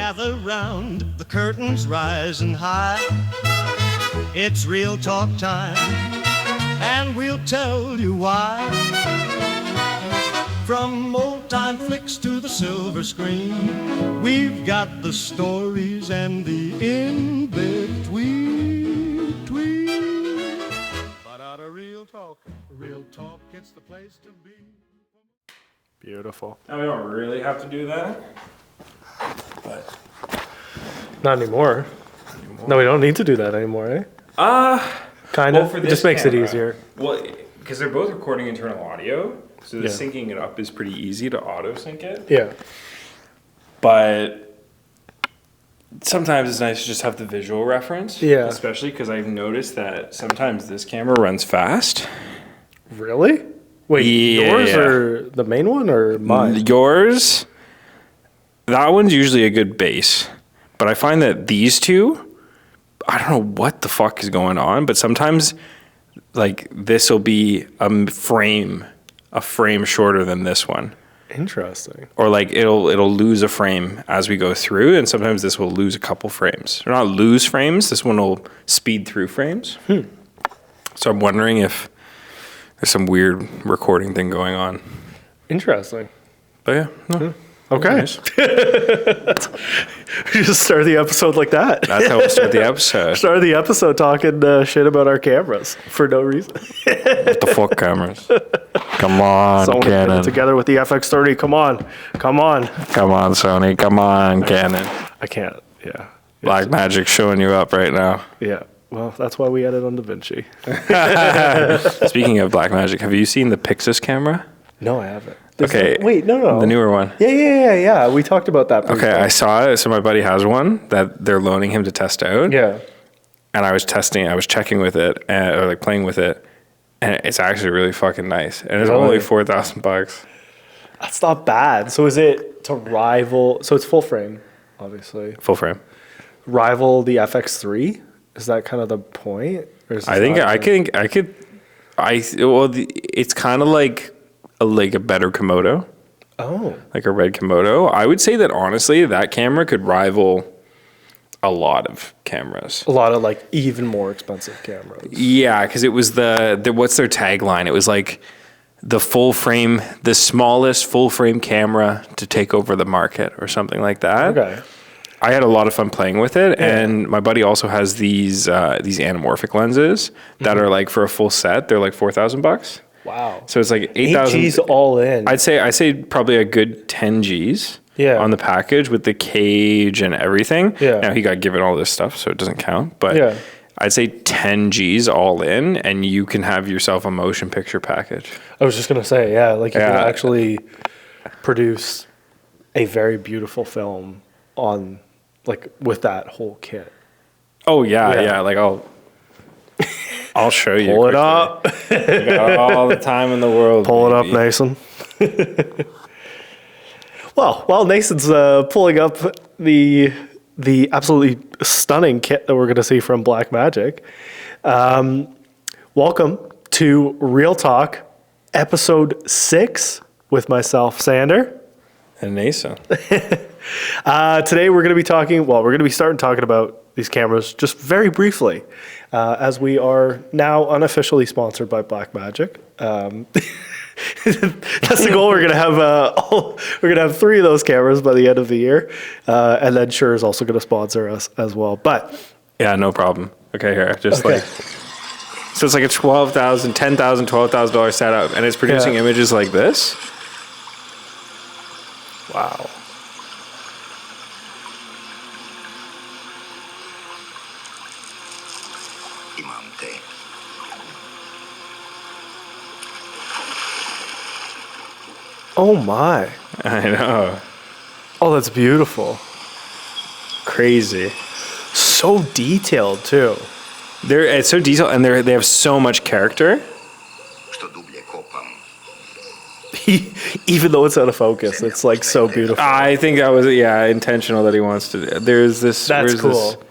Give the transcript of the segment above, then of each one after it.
gather round, the curtains rising high. It's real talk time, and we'll tell you why. From old-time flicks to the silver screen, we've got the stories and the in-between. But out of real talk, it's the place to be. Beautiful. Now we don't really have to do that, but Not anymore. No, we don't need to do that anymore, eh? Kind of. for It this just makes camera, it easier. Well, because they're both recording internal audio, so the syncing it up is pretty easy to auto sync it. Yeah. But sometimes it's nice to just have the visual reference. Yeah. Especially because I've noticed that sometimes this camera runs fast. Really? Wait, yours or the main one or mine? Yours, that one's usually a good base. But I find that these two, I don't know what the fuck is going on, but sometimes like this will be a frame shorter than this one. Interesting. Or like it'll lose a frame as we go through, and sometimes this will lose a couple frames. Or not lose frames, this one will speed through frames. So I'm wondering if there's some weird recording thing going on. Interesting. But yeah, no. Okay. Nice. We just started the episode like that. That's how we'll start the episode. Started the episode talking shit about our cameras for no reason. What the fuck, cameras? Come on, Someone put Canon. it together with the FX30. Come on. Come on, Sony. Come on, Canon. I can't. Yeah. Blackmagic showing you up right now. Yeah. Well, that's why we edit on DaVinci. Speaking of Blackmagic, have you seen the Pixis camera? No, I haven't. Okay. No. The newer one. Yeah. We talked about that briefly. Okay, I saw it. So my buddy has one that they're loaning him to test out. Yeah. And I was checking with it, or like playing with it, and it's actually really fucking nice. And it's only $4,000. That's not bad. So is it to rival? So it's full frame, obviously. Full frame. Rival the FX3? Is that kind of the point? Or is I think it's kind of like a better Komodo. Oh. Like a red Komodo. I would say that honestly, that camera could rival a lot of cameras. A lot of like even more expensive cameras. Yeah, because it was the what's their tagline? It was like the smallest full frame camera to take over the market or something like that. Okay. I had a lot of fun playing with it, and my buddy also has these anamorphic lenses that are like for a full set. They're like $4,000. Wow. So it's like 8,000 G's all in. I'd say probably a good 10 G's on the package with the cage and everything. Yeah. Now he got given all this stuff, so it doesn't count. But I'd say 10 G's all in, and you can have yourself a motion picture package. I was just gonna say, like you can actually produce a very beautiful film on like with that whole kit. Oh yeah. Like I'll show you. Pull it up. You got all the time in the world. Pull it up, Nason. Well, while Nason's pulling up the absolutely stunning kit that we're going to see from Blackmagic, welcome to Real Talk, episode 6 with myself, Sander. And Nason. Today we're going to be starting talking about these cameras just very briefly, as we are now unofficially sponsored by Blackmagic. That's the goal. We're gonna have 3 of those cameras by the end of the year, and then Shure is also going to sponsor us as well. But yeah, no problem. Okay, here, so it's like a $12,000, $10,000, $12,000 setup, and it's producing images like this. Wow. oh my, I know. oh that's beautiful. Crazy. So detailed too. It's so detailed, and they have so much character. Even though it's out of focus, it's like so beautiful. I think that was intentional that he wants to. There's this. That's cool.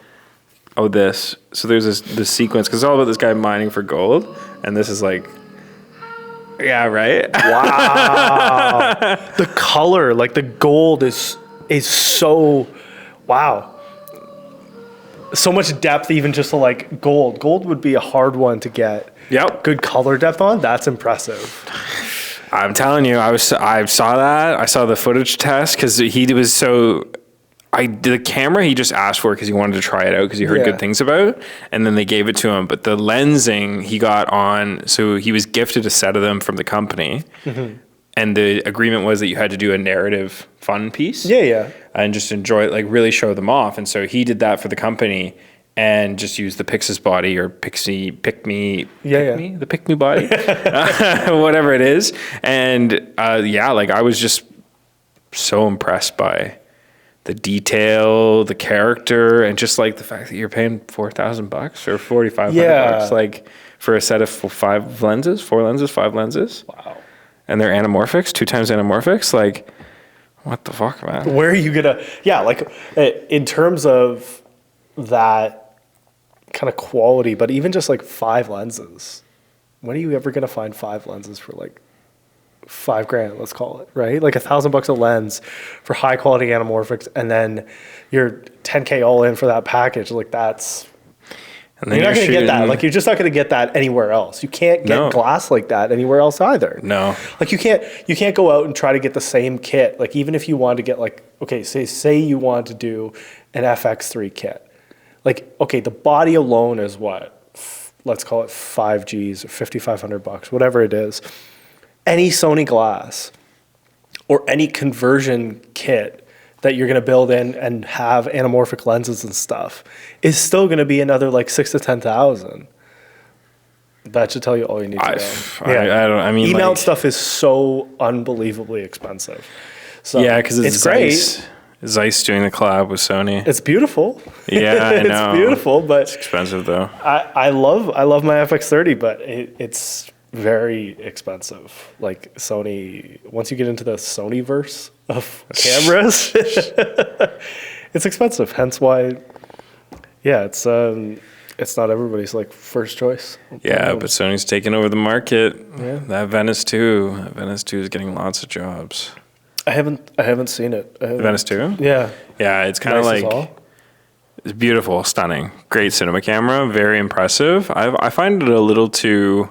This. So there's this sequence because it's all about this guy mining for gold, and this is like, yeah, right. Wow. The color, like the gold, is so Wow. So much depth, even just to like gold. Gold would be a hard one to get. Yep. Good color depth on. That's impressive. I'm telling you, I saw that. I saw the footage test because he was so. The camera he just asked for because he wanted to try it out because he heard good things about, and then they gave it to him. But the lensing he got on, so he was gifted a set of them from the company, and the agreement was that you had to do a narrative fun piece, and just enjoy it, like really show them off. And so he did that for the company. And just use the Pixis body or the Pick Me body, whatever it is. And like I was just so impressed by the detail, the character, and just like the fact that you're paying $4,000 or $4,500, like for a set of 5 lenses. Wow. And they're anamorphics, 2 times anamorphics. Like, what the fuck, man? Where are you gonna? Yeah, like in terms of that kind of quality, but even just like 5 lenses, when are you ever going to find 5 lenses for like $5,000, let's call it, right? Like $1,000 a lens for high quality anamorphics, and then you're $10K all in for that package. Like that's, and then you're not going to get that. Like you're just not going to get that anywhere else. You can't get glass like that anywhere else either. No. Like you can't go out and try to get the same kit. Like even if you wanted to get like, okay, say you wanted to do an FX3 kit. Like, okay, the body alone is what? Let's call it 5Gs or $5,500, whatever it is. Any Sony glass or any conversion kit that you're going to build in and have anamorphic lenses and stuff is still going to be another like 6,000 to 10,000. That should tell you all you need to know. I mean, E-mount stuff is so unbelievably expensive. So yeah, because it's great. Zeiss doing the collab with Sony. It's beautiful. Yeah, I know. It's beautiful, but it's expensive though. I love my FX30, but it's very expensive. Like Sony, once you get into the Sony verse of cameras, it's expensive. Hence why, it's not everybody's like first choice. Yeah, but Sony's taking over the market. Yeah. That Venice 2 is getting lots of jobs. I haven't seen it. Venice 2? Yeah. Yeah, it's kind of like, it's beautiful, stunning, great cinema camera, very impressive. I find it a little too,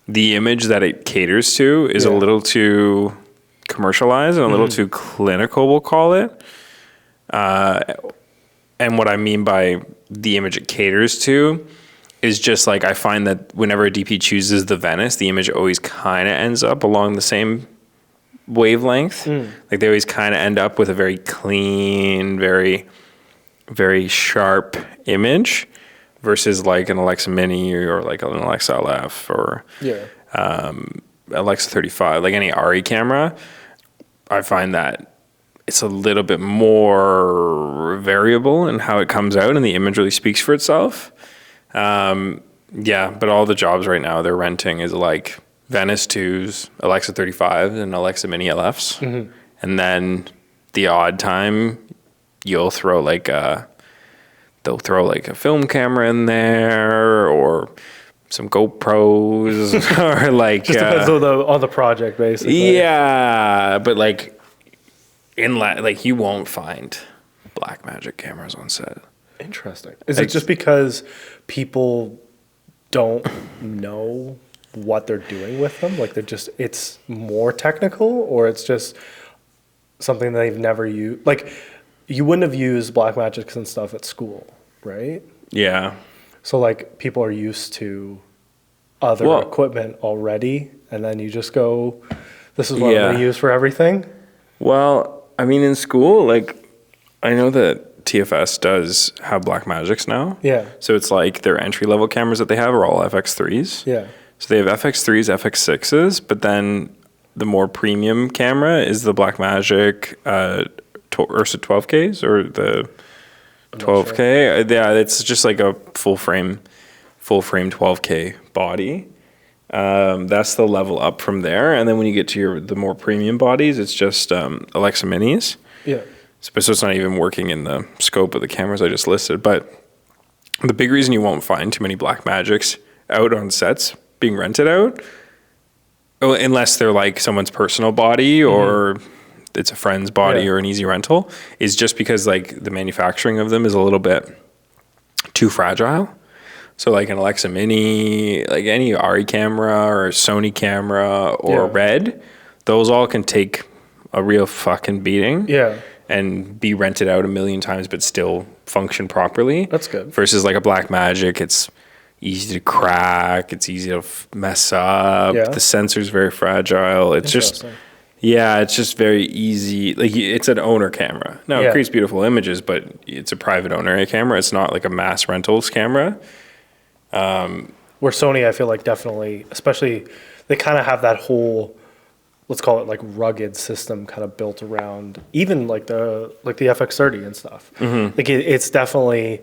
the image that it caters to is a little too commercialized and a little too clinical, we'll call it. And what I mean by the image it caters to is just like, I find that whenever a DP chooses the Venice, the image always kind of ends up along the same wavelength. Like they always kind of end up with a very clean, very, very sharp image versus like an Alexa Mini or like an Alexa LF or Alexa 35, like any RE camera. I find that it's a little bit more variable in how it comes out and the image really speaks for itself. But all the jobs right now they're renting is like Venice 2s, Alexa 35s, and Alexa Mini LFs. And then the odd time you'll throw like they'll throw like a film camera in there or some GoPros or like just depends on the project basically. Yeah, but like like you won't find Blackmagic cameras on set. Interesting. Is it just because people don't know what they're doing with them? Like it's more technical, or it's just something they've never used? Like you wouldn't have used Blackmagics and stuff at school, right? Yeah. So like people are used to other equipment already, and then you just go, this is what I'm going to use for everything? Well, I mean, in school, like I know that TFS does have Blackmagics now. Yeah. So it's like their entry-level cameras that they have are all FX3s. Yeah. So they have FX3s, FX6s, but then the more premium camera is the Blackmagic Ursa 12Ks or the 12K. Sure. Yeah, it's just like a full frame 12K body. That's the level up from there. And then when you get to the more premium bodies, it's just Alexa Minis. Yeah. So it's not even working in the scope of the cameras I just listed. But the big reason you won't find too many Blackmagics out on sets being rented out, unless they're like someone's personal body or it's a friend's body or an easy rental, is just because like the manufacturing of them is a little bit too fragile. So like an Alexa Mini, like any Ari camera or Sony camera or Red, those all can take a real fucking beating. Yeah. And be rented out a million times but still function properly. That's good. Versus like a Blackmagic, it's easy to crack, it's easy to mess up. Yeah. The sensor's very fragile. It's just it's just very easy. Like it's an owner camera. Now it creates beautiful images, but it's a private owner camera. It's not like a mass rentals camera. Where Sony, I feel like definitely, especially they kind of have that whole, let's call it like rugged system kind of built around even like the FX30 and stuff. Mm-hmm. Like it's definitely,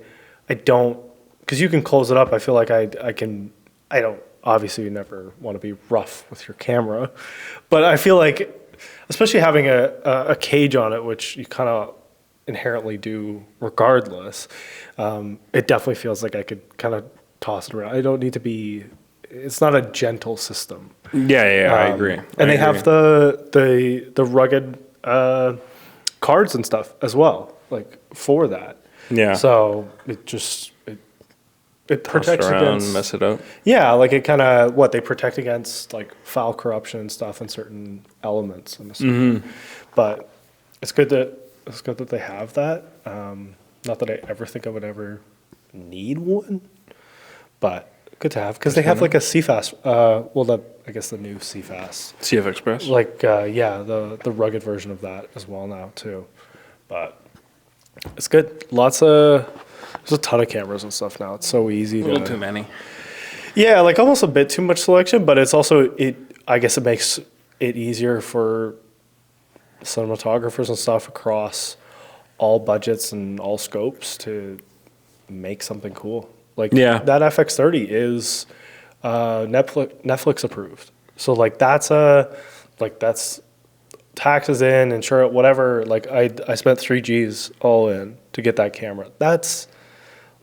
because you can close it up. I feel like I don't, obviously you never want to be rough with your camera, but I feel like, especially having a cage on it, which you kind of inherently do regardless, it definitely feels like I could kind of toss it around. I don't need to be, it's not a gentle system. Yeah, I agree. And they have the rugged cards and stuff as well, like for that. Yeah. So it protects against, mess it up. Yeah, like it kind of they protect against like file corruption and stuff and certain elements. I'm assuming. Mm-hmm. But it's good that they have that. Not that I ever think I would ever need one, but good to have because they have like a CFast. I guess the new CFast. CF Express. Like the rugged version of that as well now too, but it's good. There's a ton of cameras and stuff now. It's so easy. A little too many. Yeah, like almost a bit too much selection, but it's also I guess it makes it easier for cinematographers and stuff across all budgets and all scopes to make something cool. Like that FX30 is Netflix approved. So like that's taxes in, insurance, whatever. Like I spent 3 Gs all in to get that camera. That's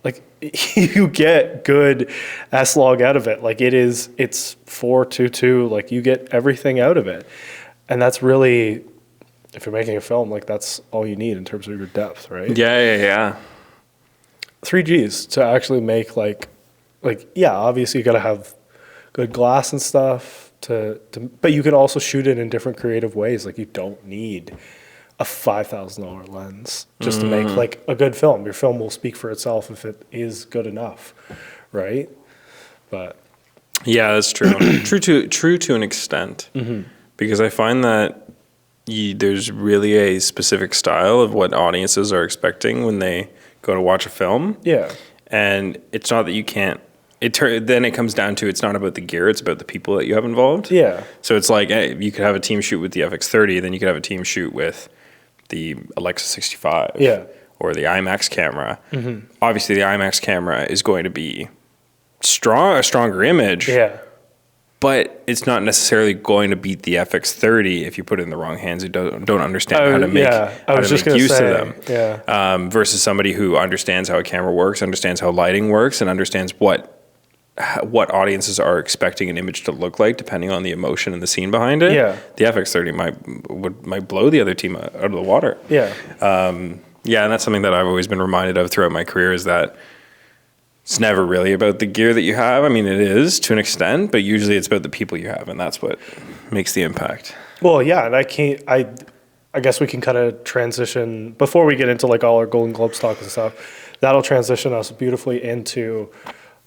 like you get good S-Log out of it. Like it's 422. Like you get everything out of it, and that's really, if you're making a film, like that's all you need in terms of your depth, right? Yeah. 3 Gs to actually make like obviously you got to have good glass and stuff but you can also shoot it in different creative ways. Like you don't need a $5,000 lens just to make like a good film. Your film will speak for itself if it is good enough, right? But yeah, that's true. true to an extent, because I find that there's really a specific style of what audiences are expecting when they go to watch a film. Yeah. And it's not that you can't, then it comes down to, it's not about the gear, it's about the people that you have involved. Yeah. So it's like, hey, you could have a team shoot with the FX30, then you could have a team shoot with the Alexa 65. Yeah. Or the IMAX camera. Mm-hmm. Obviously the IMAX camera is going to be a stronger image. Yeah. But it's not necessarily going to beat the FX30 if you put it in the wrong hands who don't understand how to make, use of them. Yeah. Versus somebody who understands how a camera works, understands how lighting works, and understands what audiences are expecting an image to look like depending on the emotion and the scene behind it. Yeah. The FX30 might blow the other team out of the water. Yeah. And that's something that I've always been reminded of throughout my career, is that it's never really about the gear that you have. I mean, it is to an extent, but usually it's about the people you have, and that's what makes the impact. Well, yeah, and I guess we can kind of transition, before we get into like all our Golden Globes talk and stuff, that'll transition us beautifully into,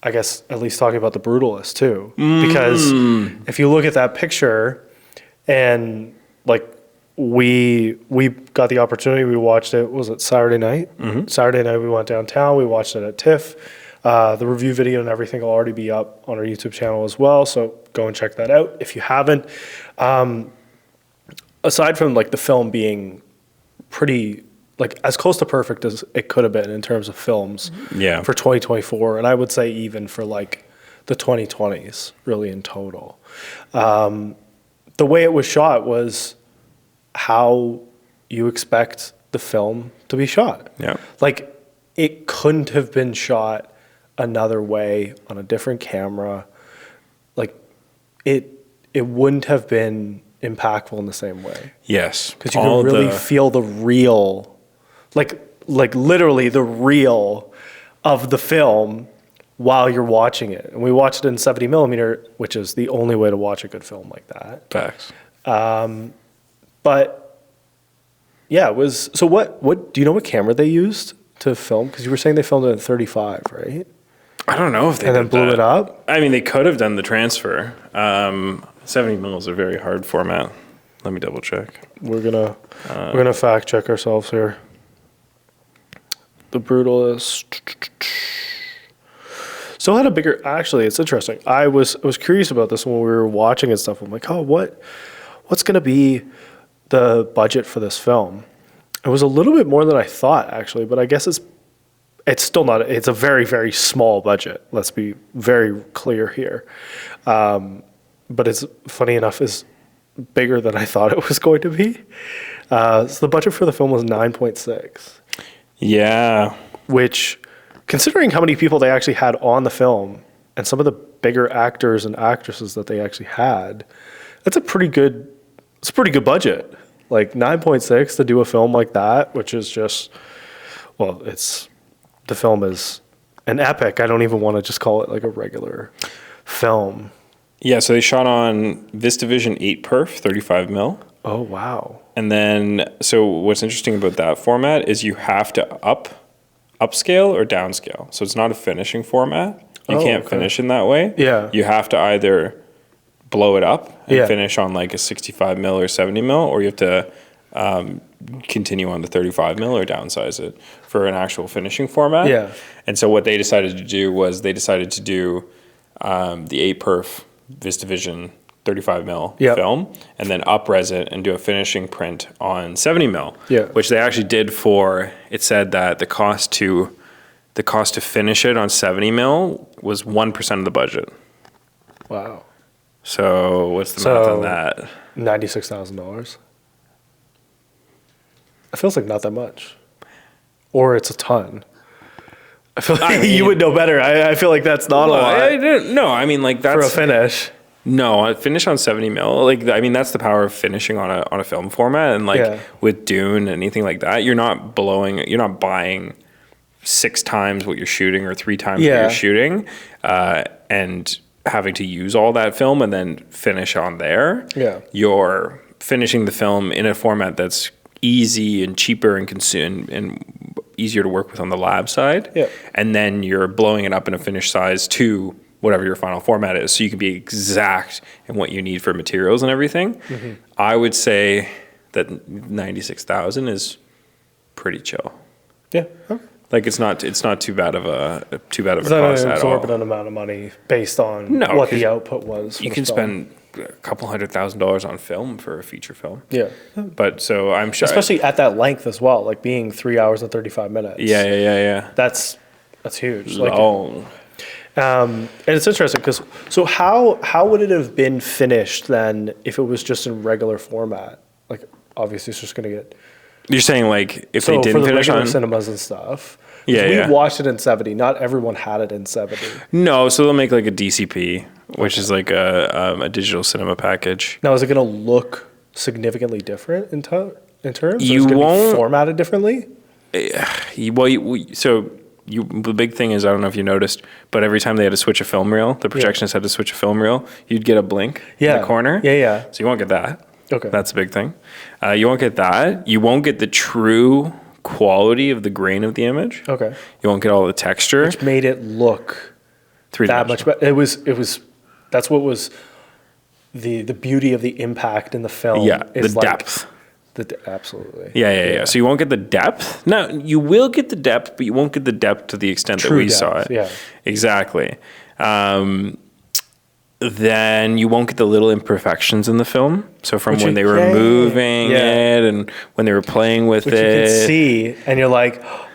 I guess, at least talking about The Brutalist too. Because if you look at that picture, and like we got the opportunity, we watched it, was it Saturday night? Mm-hmm. Saturday night we went downtown, we watched it at TIFF. The review video and everything will already be up on our YouTube channel as well, so go and check that out if you haven't. Aside from like the film being pretty, like as close to perfect as it could have been in terms of films for 2024, and I would say even for like the 2020s really in total. The way it was shot was how you expect the film to be shot. Yeah. Like it couldn't have been shot another way on a different camera. Like it wouldn't have been impactful in the same way. Yes. Because you can really feel the real, like literally the real of the film while you're watching it. And we watched it in 70 millimeter, which is the only way to watch a good film like that. Facts. But yeah, it was, so what do you know what camera they used to film? Because you were saying they filmed it at 35, right? I don't know if they And then did blew that. it up? I mean, they could have done the transfer. 70 mil is a very hard format. Let me double check. We're gonna fact check ourselves here. The Brutalist. Still had a bigger. Actually, it's interesting. I was curious about this when we were watching and stuff. I'm like, oh, what's gonna be the budget for this film? It was a little bit more than I thought, actually, but I guess it's still not. It's a very, very small budget. Let's be very clear here. But it's funny enough is bigger than I thought it was going to be. So the budget for the film was 9.6. Yeah. Which, considering how many people they actually had on the film and some of the bigger actors and actresses that they actually had, it's a pretty good budget. Like 9.6 to do a film like that, which is just, well, the film is an epic. I don't even want to just call it like a regular film. Yeah, so they shot on VistaVision 8 perf, 35 mil. Oh, wow. And then, so what's interesting about that format is you have to upscale or downscale. So it's not a finishing format. You can't finish in that way. Yeah. You have to either blow it up and Yeah. finish on like a 65 mil or 70 mil, or you have to continue on the 35 mil or downsize it for an actual finishing format. Yeah. And so what they decided to do was they decided to do the 8 perf VistaVision 35 mil Yep. film, and then up-res it and do a finishing print on 70 mil, Yeah. which they actually did for, it said that the cost to finish it on 70 mil was 1% of the budget. Wow. So what's the math on that? $96,000. It feels like not that much. Or it's a ton. I feel like you would know better. I feel like that's not a lot No, I mean like that's for a finish. No, I finish on 70 mil. Like, I mean, that's the power of finishing on a film format. And like Yeah. with Dune, anything like that, you're not buying 6 times what you're shooting or 3 times what Yeah. you're shooting, and having to use all that film and then finish on there. Yeah. You're finishing the film in a format that's easy and cheaper and easier to work with on the lab side. Yeah. And then you're blowing it up in a finished size to whatever your final format is, so you can be exact in what you need for materials and everything. Mm-hmm. I would say that 96,000 is pretty chill. Yeah. Okay. Like it's not too bad of a It's cost not an at all. exorbitant amount of money based on No, what 'cause the output was. for You the can film. spend a couple $100,000 on film for a feature film. Yeah. But so I'm sure, Especially at that length as well, like being 3 hours and 35 minutes. yeah. That's huge. Like, Long. and it's interesting because so how would it have been finished then if it was just in regular format? Like obviously it's just going to get You're saying like if so they for didn't the finish regular on cinemas and stuff. 'Cause Yeah, we yeah. watched it in 70. Not everyone had it in 70. No, so they'll make like a DCP, which is like a digital cinema package. Now is it going to look significantly different in terms? Or is You it gonna won't- be formatted differently? The big thing is, I don't know if you noticed, but every time they had to switch a film reel, the projectionist had to switch a film reel, you'd get a blink in the corner. Yeah. So you won't get that. Okay. That's a big thing. You won't get that. You won't get the true quality of the grain of the image. Okay. You won't get all the texture. Which made it look that much better. It was that's what was the beauty of the impact in the film. Yeah, is the like depth. Absolutely. Yeah. So you won't get the depth. Now, you will get the depth, but you won't get the depth to the extent that True we depth, saw it. yeah. Exactly. Then you won't get the little imperfections in the film. So from Which when they were moving Yeah. it and when they were playing with Which it. you can see, and you're like, oh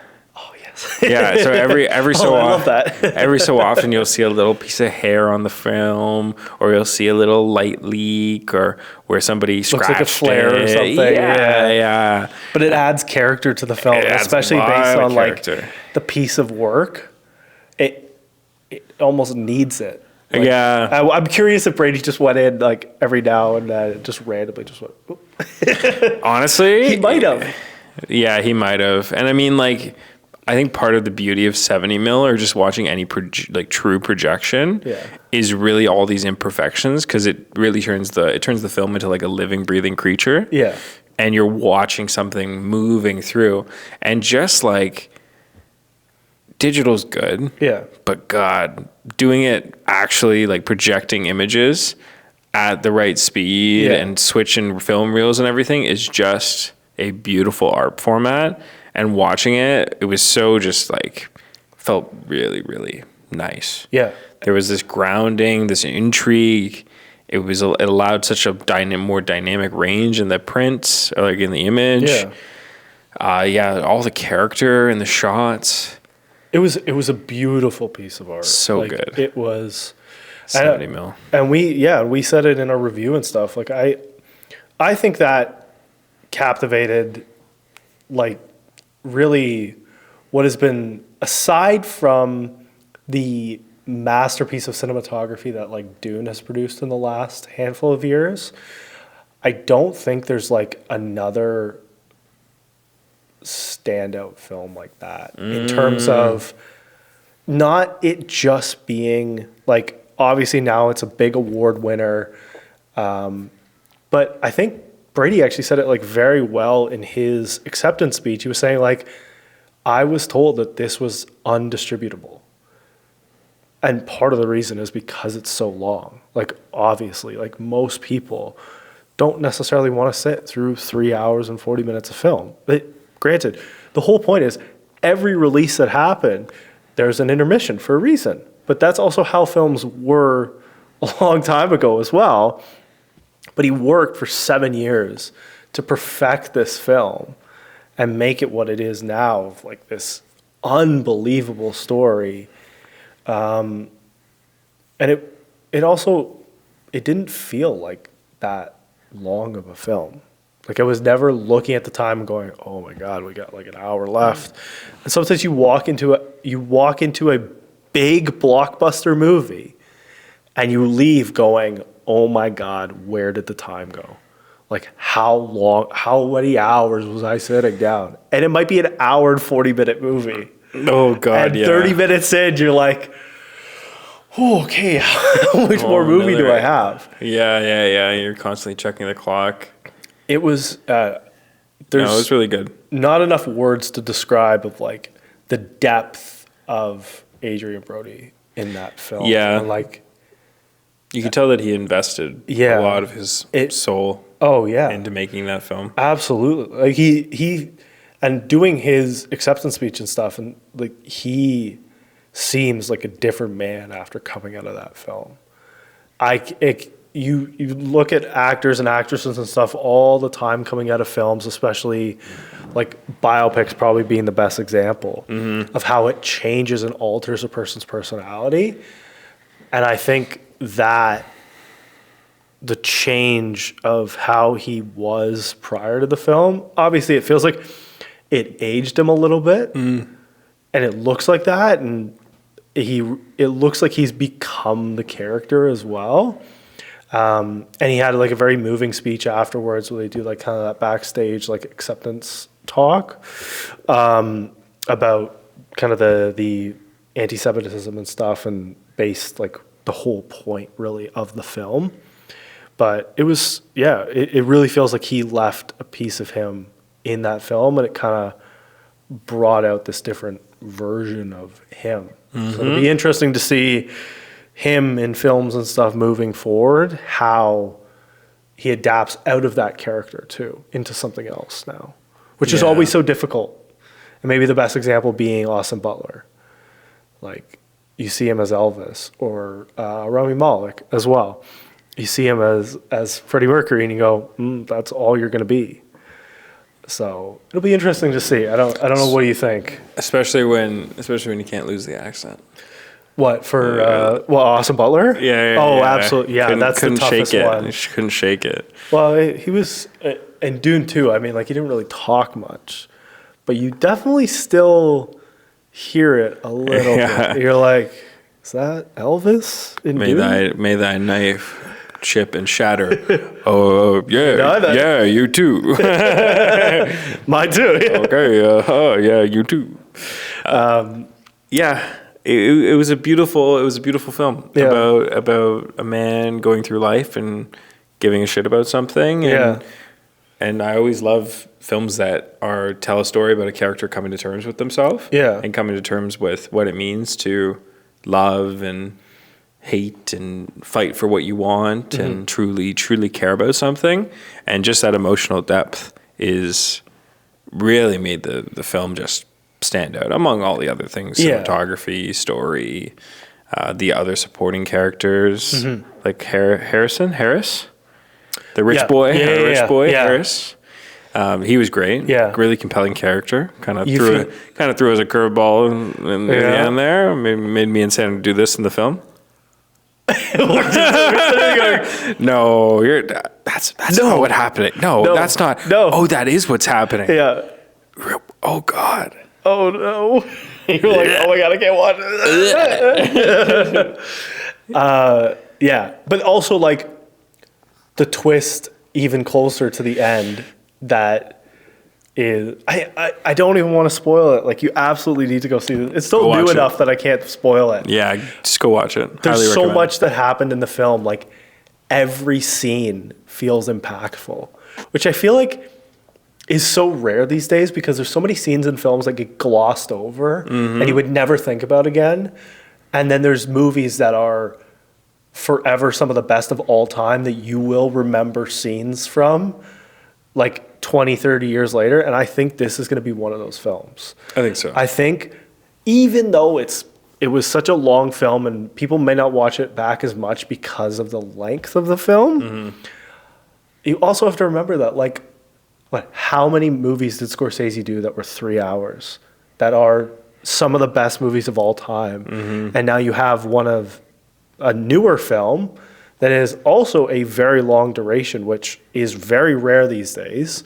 yes. Yeah, so every so I love often, that. every so often you'll see a little piece of hair on the film, or you'll see a little light leak, or where somebody scratched like a flare or it. something, Yeah. But it adds character to the film, It adds especially a lot based of on like character. the piece of work. It almost needs it. Yeah. I'm curious if Brady just went in like every now and then, just randomly just went. Oop. Honestly, He might have. Yeah, he might have. And I mean, like, I think part of the beauty of 70 mil or just watching any like true projection is really all these imperfections, because it really turns the film into like a living, breathing creature. Yeah. And you're watching something moving through. And just like digital's good. Yeah. But God, doing it actually, like projecting images at the right speed and switching film reels and everything is just a beautiful art format. And watching it, it was so just like, felt really, really nice. Yeah. There was this grounding, this intrigue. It allowed such a more dynamic range in the prints, or like in the image. Yeah. All the character and the shots. It was a beautiful piece of art. So like, good. It was 70 mil. And we said it in our review and stuff. Like I think that captivated like really what has been, aside from the masterpiece of cinematography that like Dune has produced in the last handful of years, I don't think there's like another standout film like that in terms of not it just being like, obviously now it's a big award winner, but I think Brady actually said it like very well in his acceptance speech. He was saying like, I was told that this was undistributable. And part of the reason is because it's so long. Like obviously, like most people don't necessarily want to sit through 3 hours and 40 minutes of film. But granted, the whole point is every release that happened, there's an intermission for a reason. But that's also how films were a long time ago as well. But he worked for 7 years to perfect this film and make it what it is now, of like this unbelievable story. And it also didn't feel like that long of a film. Like I was never looking at the time and going, oh my God, we got like an hour left. And sometimes you walk into a big blockbuster movie and you leave going, oh my God, where did the time go? Like how many hours was I sitting down? And it might be an hour and 40-minute movie. Oh God, and 30 minutes in, you're like, oh, okay, how much more movie do I have? Yeah. You're constantly checking the clock. It was, It was really good. Not enough words to describe of like the depth of Adrian Brody in that film. Yeah. And like, you could tell that he invested a lot of his soul into making that film. Absolutely. Like he and doing his acceptance speech and stuff, and like he seems like a different man after coming out of that film. You look at actors and actresses and stuff all the time coming out of films, especially like biopics probably being the best example of how it changes and alters a person's personality. And I think that the change of how he was prior to the film, obviously it feels like it aged him a little bit, and it looks like that, and it looks like he's become the character as well. And he had like a very moving speech afterwards where they do like kind of that backstage like acceptance talk about kind of the anti-Semitism and stuff, and based like the whole point really of the film. But it was, it really feels like he left a piece of him in that film, and it kind of brought out this different version of him. So it'll be interesting to see him in films and stuff moving forward, how he adapts out of that character too into something else now, which is always so difficult. And maybe the best example being Austin Butler. Like, you see him as Elvis, or Rami Malek as well. You see him as Freddie Mercury, and you go, that's all you're going to be. So it'll be interesting to see. I don't know. What do you think? Especially when you can't lose the accent. What for? Austin Butler? Yeah. Oh, absolutely. Yeah, that's the toughest one. He couldn't shake it. Well, he was in Dune too. I mean, like he didn't really talk much, but you definitely still hear it a little bit. You're like, Is that Elvis? In May Dune? thy knife chip and shatter. Oh yeah, No, yeah, you too. Mine too. Yeah. Okay, yeah, you too. Yeah, it was a beautiful film Yeah. about a man going through life and giving a shit about something. Yeah. And I always love films that tell a story about a character coming to terms with themselves. Yeah. And coming to terms with what it means to love and hate and fight for what you want and truly care about something. And just that emotional depth is really made the film just stand out among all the other things. Yeah. Cinematography, story, the other supporting characters, like Harris, the rich Yeah. boy, Yeah, rich yeah, boy, yeah. Harris. He was great. Yeah. Really compelling character. Kind of You threw as a curveball in the Yeah. end there. Made me insane to do this in the film. No, that's not what happened. No, No. that's not. No. Oh, that is what's happening. Yeah. Oh God. Oh no. You're like, oh my god, I can't watch it. Yeah, but also like the twist even closer to the end that is I don't even want to spoil it. Like you absolutely need to go see it. It's still Go new watch it. enough that I can't spoil it. Yeah, just go watch it. There's Highly so recommend. much that happened in the film. Like every scene feels impactful, which I feel like is so rare these days because there's so many scenes in films that get glossed over and you would never think about again. And then there's movies that are forever some of the best of all time that you will remember scenes from like 20, 30 years later. And I think this is going to be one of those films. I think so. I think even though it was such a long film and people may not watch it back as much because of the length of the film, you also have to remember that like, how many movies did Scorsese do that were 3 hours that are some of the best movies of all time? And now you have one of a newer film that is also a very long duration, which is very rare these days,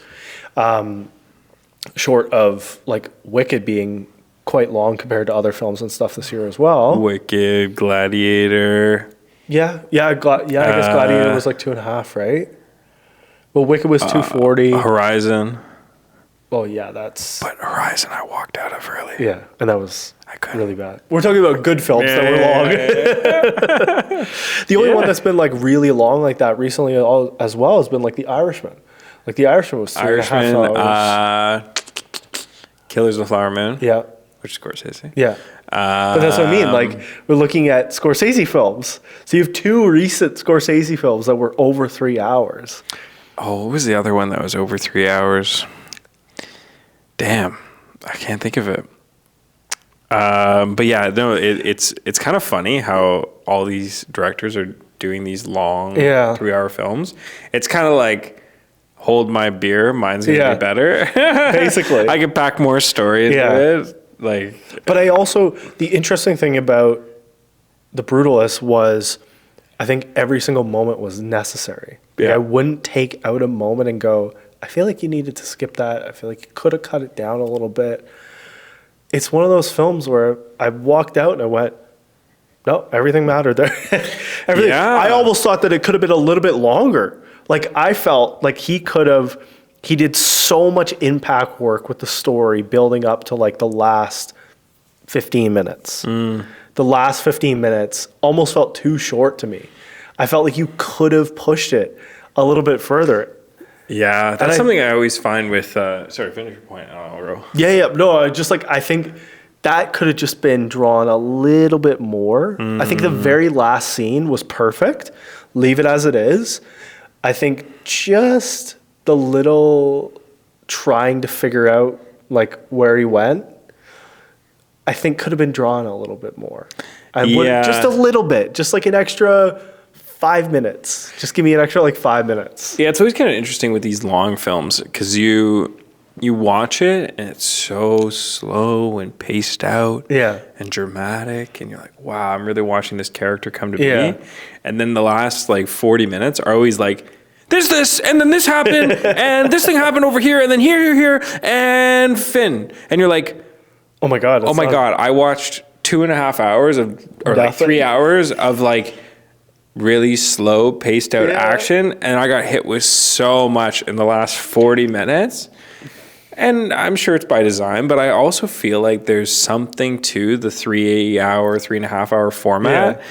short of like Wicked being quite long compared to other films and stuff this year as well. Wicked, Gladiator. I guess Gladiator was like 2.5, right? Well, Wicked was 240. Horizon. Oh yeah, that's But Horizon, I walked out of early. yeah, and that was I couldn't. really bad. We're talking about good films that were long. The only one that's been like really long like that recently as well has been like The Irishman. Like The Irishman was 3.5 hours. Killers of the Flower Moon. Yeah, Which is Scorsese. yeah. But that's what I mean. Like we're looking at Scorsese films. So you have two recent Scorsese films that were over 3 hours. Oh, what was the other one that was over 3 hours? Damn, I can't think of it. But yeah, no, it's kind of funny how all these directors are doing these long 3-hour films. It's kind of like hold my beer, mine's gonna be better. Basically, I can pack more story into it. Like, but I also the interesting thing about The Brutalist was, I think every single moment was necessary. Like, Yeah. I wouldn't take out a moment and go, I feel like you needed to skip that. I feel like you could have cut it down a little bit. It's one of those films where I walked out and I went, no, everything mattered there. Everything. Yeah. I almost thought that it could have been a little bit longer. Like I felt like he did so much impact work with the story building up to like the last 15 minutes. The last 15 minutes almost felt too short to me. I felt like you could have pushed it a little bit further. yeah, that's something I always find with. Sorry, finish your point. I'll roll. Yeah. No, I think that could have just been drawn a little bit more. I think the very last scene was perfect. Leave it as it is. I think just the little trying to figure out like where he went, I think could have been drawn a little bit more. Just a little bit, just like an extra 5 minutes. Just give me an extra like 5 minutes. Yeah, it's always kind of interesting with these long films because you watch it and it's so slow and paced out and dramatic, and you're like, wow, I'm really watching this character come to be. And then the last like 40 minutes are always like, there's this, and then this happened, and this thing happened over here, and then here, and Finn. And you're like, Oh my God. I watched 2.5 hours of, or like Nothing. 3 hours of like really slow paced out action, and I got hit with so much in the last 40 minutes. And I'm sure it's by design, but I also feel like there's something to the 3.5 hour format. Yeah.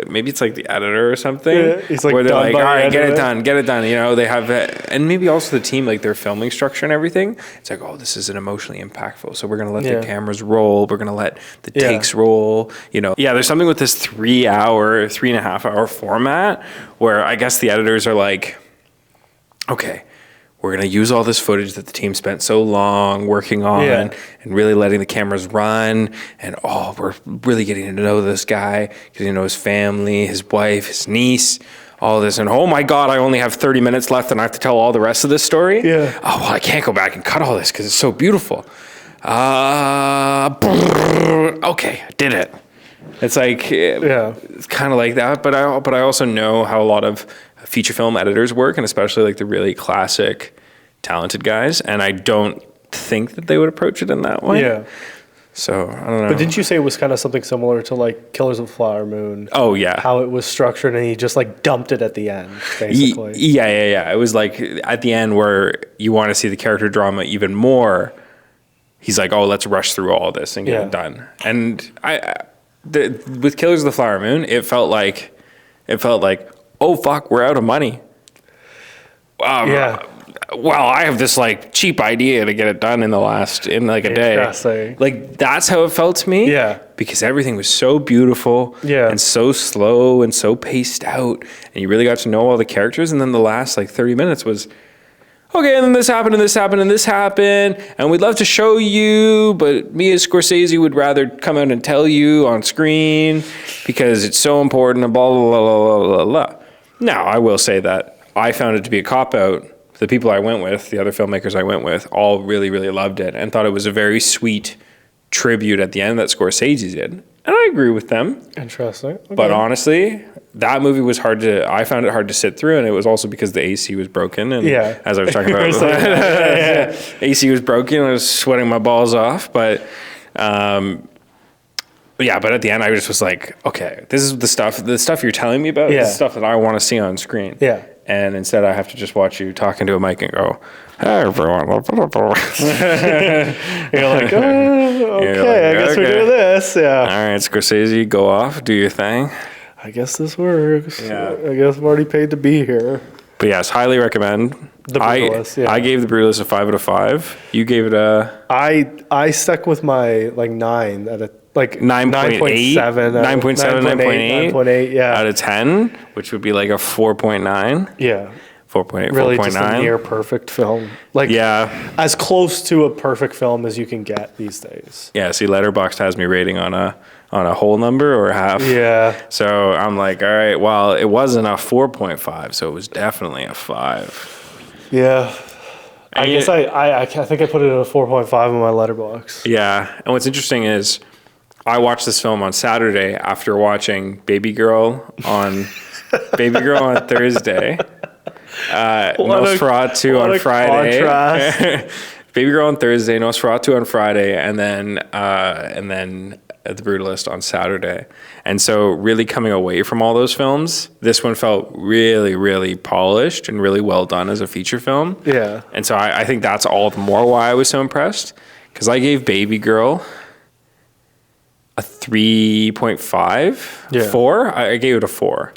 Maybe it's like the editor or something. Yeah, he's like, where they're done like, by all the right, end get of it it." done, get it done. You know, they have that. And maybe also the team, like their filming structure and everything. It's like, oh, this is an emotionally impactful. So we're going to let the cameras roll. We're going to let the takes roll. You know, there's something with this 3.5 hour format where I guess the editors are like, okay, we're going to use all this footage that the team spent so long working on and really letting the cameras run. And, we're really getting to know this guy because you know his family, his wife, his niece, all this. And, oh, my God, I only have 30 minutes left and I have to tell all the rest of this story? Yeah. Oh, well, I can't go back and cut all this because it's so beautiful. Okay, I did it. It's like, it's kind of like that. But I also know how a lot of feature film editors work, and especially like the really classic talented guys, and I don't think that they would approach it in that way. Yeah. So I don't know. But didn't you say it was kind of something similar to like Killers of the Flower Moon? Oh yeah. How it was structured, and he just like dumped it at the end, basically. Yeah. It was like at the end where you want to see the character drama even more. He's like, oh, let's rush through all this and get it done. And with Killers of the Flower Moon, it felt like, oh fuck, we're out of money. Well, I have this like cheap idea to get it done in like a day. Like that's how it felt to me. Yeah. Because everything was so beautiful. Yeah. And so slow and so paced out, and you really got to know all the characters. And then the last like 30 minutes was, okay, and then this happened, and this happened, and this happened, and we'd love to show you, but me as Scorsese would rather come out and tell you on screen because it's so important, and blah, blah, blah, blah, blah, blah. Now, I will say that I found it to be a cop-out. The people I went with, the other filmmakers I went with, all really, really loved it and thought it was a very sweet tribute at the end that Scorsese did. And I agree with them. Interesting. Okay. But honestly, that movie was I found it hard to sit through, and it was also because the AC was broken. And as I was talking about, AC was broken. I was sweating my balls off. But at the end, I just was like, okay, this is the stuff you're telling me about is the stuff that I want to see on screen. Yeah. And instead, I have to just watch you talk into a mic and go, hey, everyone. You're like, oh, okay, I guess we do this. Yeah. All right, Scorsese, go off, do your thing. I guess this works. Yeah. I guess I'm already paid to be here. But yes, highly recommend. The Brutalist, I gave The Brutalist a 5 out of 5. You gave it a... I stuck with my like 9 at a like 9.8, 9.8 out of 10, which would be like a 4.9. Yeah. 4.8, Really 4.9. just a near perfect film. Like as close to a perfect film as you can get these days. Yeah, see, Letterboxd has me rating on a whole number or half. Yeah. So I'm like, all right, well, it wasn't a 4.5, so it was definitely a 5. Yeah. I guess I think I put it at a 4.5 on my Letterboxd. Yeah. And what's interesting is I watched this film on Saturday after watching Baby Girl on Thursday. Nosferatu on Friday. Baby Girl on Thursday, Nosferatu on Friday, and then The Brutalist on Saturday. And so really coming away from all those films, this one felt really, really polished and really well done as a feature film. Yeah. And so I think that's all the more why I was so impressed, because I gave Baby Girl a 3.5, 4. I gave it a 4.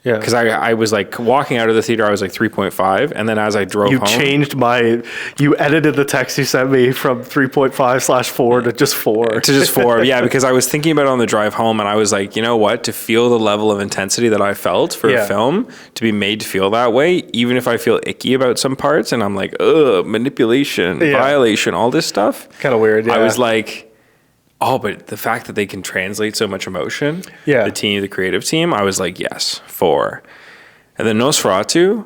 Yeah. Because I was like walking out of the theater, I was like 3.5. And then as I drove home. You edited the text you sent me from 3.5/4 to just 4. To just 4. Yeah. Because I was thinking about it on the drive home, and I was like, you know what? To feel the level of intensity that I felt for a film, to be made to feel that way, even if I feel icky about some parts and I'm like, ugh, manipulation, violation, all this stuff. Kind of weird. Yeah. I was like, oh, but the fact that they can translate so much emotion, the creative team, I was like, yes, 4. And then Nosferatu,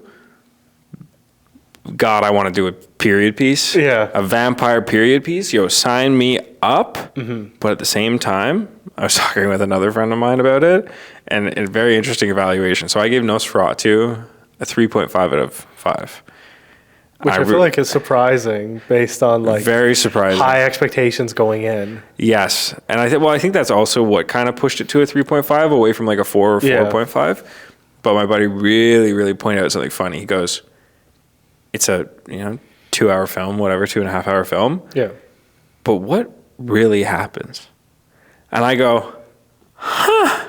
God, I want to do a period piece. Yeah. A vampire period piece. Yo, sign me up. Mm-hmm. But at the same time, I was talking with another friend of mine about it, and a very interesting evaluation. So I gave Nosferatu a 3.5 out of 5. Which I feel like is surprising based on like very surprising high expectations going in. Yes, and I think that's also what kind of pushed it to a 3.5 away from like a 4 or 4.5. But my buddy really pointed out something funny. He goes, "It's a 2-hour film, whatever, 2.5-hour film. Yeah, but what really happens?" And I go, "Huh."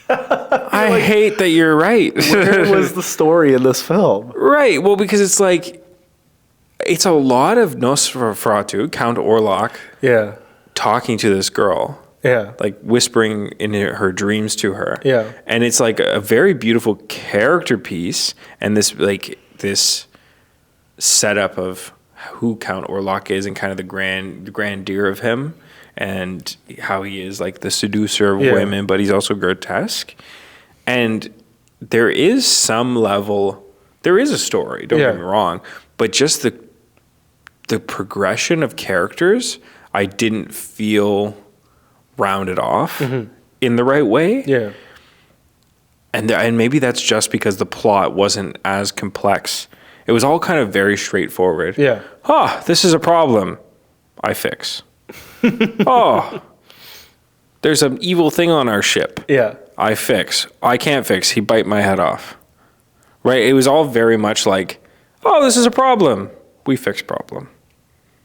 I hate that you're right. Where was the story in this film? Right. Well, because it's like, it's a lot of Nosferatu, Count Orlok, talking to this girl. Yeah. Like whispering in her dreams to her. Yeah. And it's like a very beautiful character piece. And this setup of who Count Orlok is and kind of the grandeur of him. And how he is like the seducer of women, but he's also grotesque. And there is some level, there is a story, don't get me wrong, but just the progression of characters, I didn't feel rounded off in the right way. Yeah. And maybe that's just because the plot wasn't as complex. It was all kind of very straightforward. Yeah. This is a problem. I fix. There's an evil thing on our ship. Yeah. I fix. I can't fix. He bite my head off. Right? It was all very much like, this is a problem. We fix problem.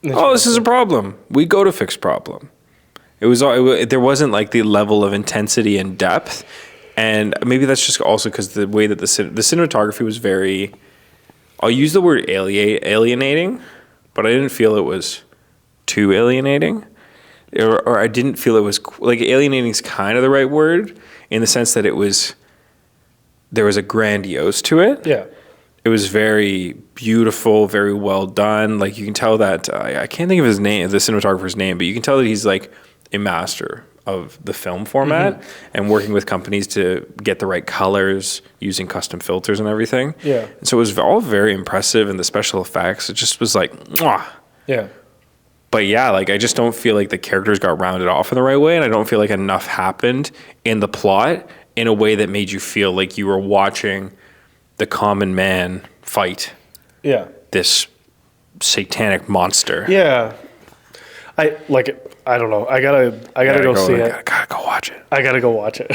This is a problem. We go to fix problem. It was there wasn't like the level of intensity and depth. And maybe that's just also because the way that the cinematography was very, I'll use the word alienating, but I didn't feel it was too alienating. Or I didn't feel it was like alienating is kind of the right word in the sense that there was a grandiose to it. Yeah. It was very beautiful, very well done. Like you can tell that I can't think of his name, the cinematographer's name, but you can tell that he's like a master of the film format and working with companies to get the right colors, using custom filters and everything. Yeah. And so it was all very impressive, and the special effects, it just was like, mwah. Yeah. But yeah, like I just don't feel like the characters got rounded off in the right way, and I don't feel like enough happened in the plot in a way that made you feel like you were watching the common man fight this satanic monster. Yeah. I don't know. I gotta go see it. Gotta go watch it. I gotta go watch it.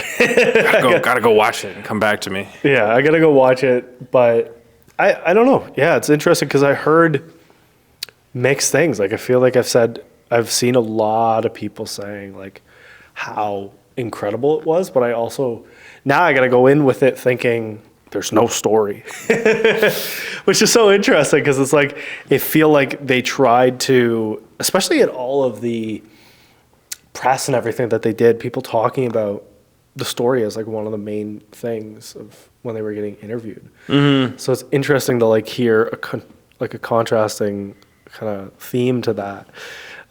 gotta go watch it and come back to me. Yeah, I gotta go watch it. But I don't know. Yeah, it's interesting because I heard mixed things. Like I feel like I've seen a lot of people saying like how incredible it was, but I also now I gotta go in with it thinking there's no story, which is so interesting because it's like it feel like they tried to, especially in all of the press and everything that they did, people talking about the story as like one of the main things of when they were getting interviewed. So it's interesting to like hear a contrasting kind of theme to that.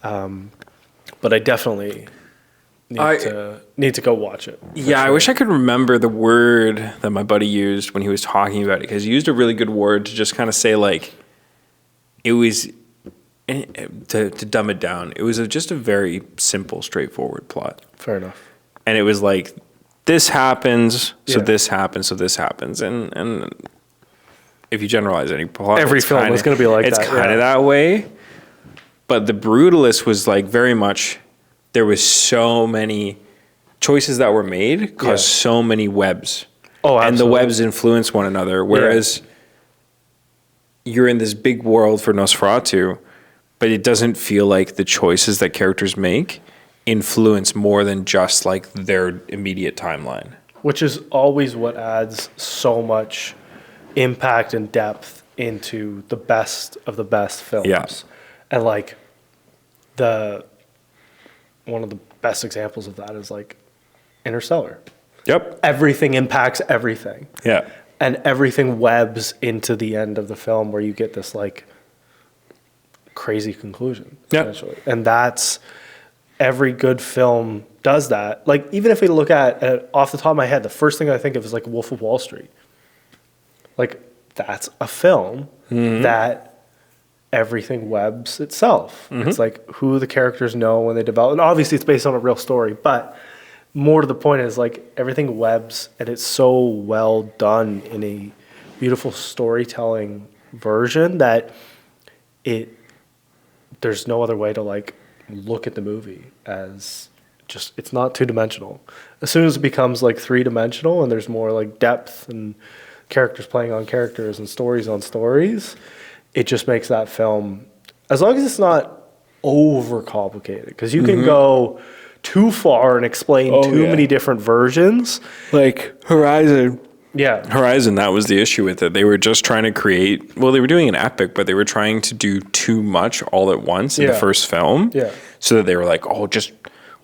But I definitely need to go watch it. Yeah, sure. I wish I could remember the word that my buddy used when he was talking about it, because he used a really good word to just kind of say like, it was, to dumb it down, it was just a very simple, straightforward plot. Fair enough. And it was like, this happens, so this happens, so this happens. And if you generalize any plot, every film is going to be like that. It's kind of that way. But The Brutalist was like very much, there was so many choices that were made caused so many webs. Oh, absolutely. And the webs influence one another. Whereas you're in this big world for Nosferatu, but it doesn't feel like the choices that characters make influence more than just like their immediate timeline. Which is always what adds so much impact and depth into the best of the best films. Yeah. And like one of the best examples of that is like Interstellar. Yep. Everything impacts everything. Yeah. And everything webs into the end of the film where you get this like crazy conclusion. Essentially. And that's, every good film does that. Like even if we look at off the top of my head, the first thing I think of is like Wolf of Wall Street. Like that's a film that everything webs itself. It's like who the characters know when they develop. And obviously it's based on a real story, but more to the point is like everything webs and it's so well done in a beautiful storytelling version that there's no other way to like look at the movie as just, it's not two-dimensional. As soon as it becomes like three-dimensional and there's more like depth and characters playing on characters and stories on stories, it just makes that film, as long as it's not overcomplicated, because you can go too far and explain too many different versions. Like Horizon. Yeah. Horizon, that was the issue with it. They were just trying to create, well, they were doing an epic, but they were trying to do too much all at once in the first film. Yeah. So that they were like, oh, just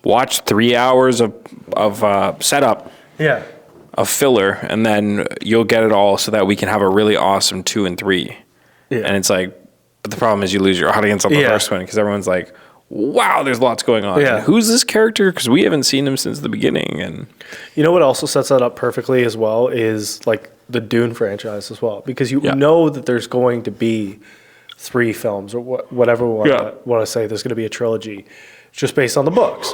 watch 3 hours of setup. Yeah. Of filler, and then you'll get it all so that we can have a really awesome 2 and 3. Yeah. And it's like, but the problem is you lose your audience on the first one because everyone's like, wow, there's lots going on. Yeah. And who's this character? Because we haven't seen him since the beginning. And you know what also sets that up perfectly as well is like the Dune franchise as well, because you know that there's going to be 3 films or whatever we want to say. There's going to be a trilogy just based on the books.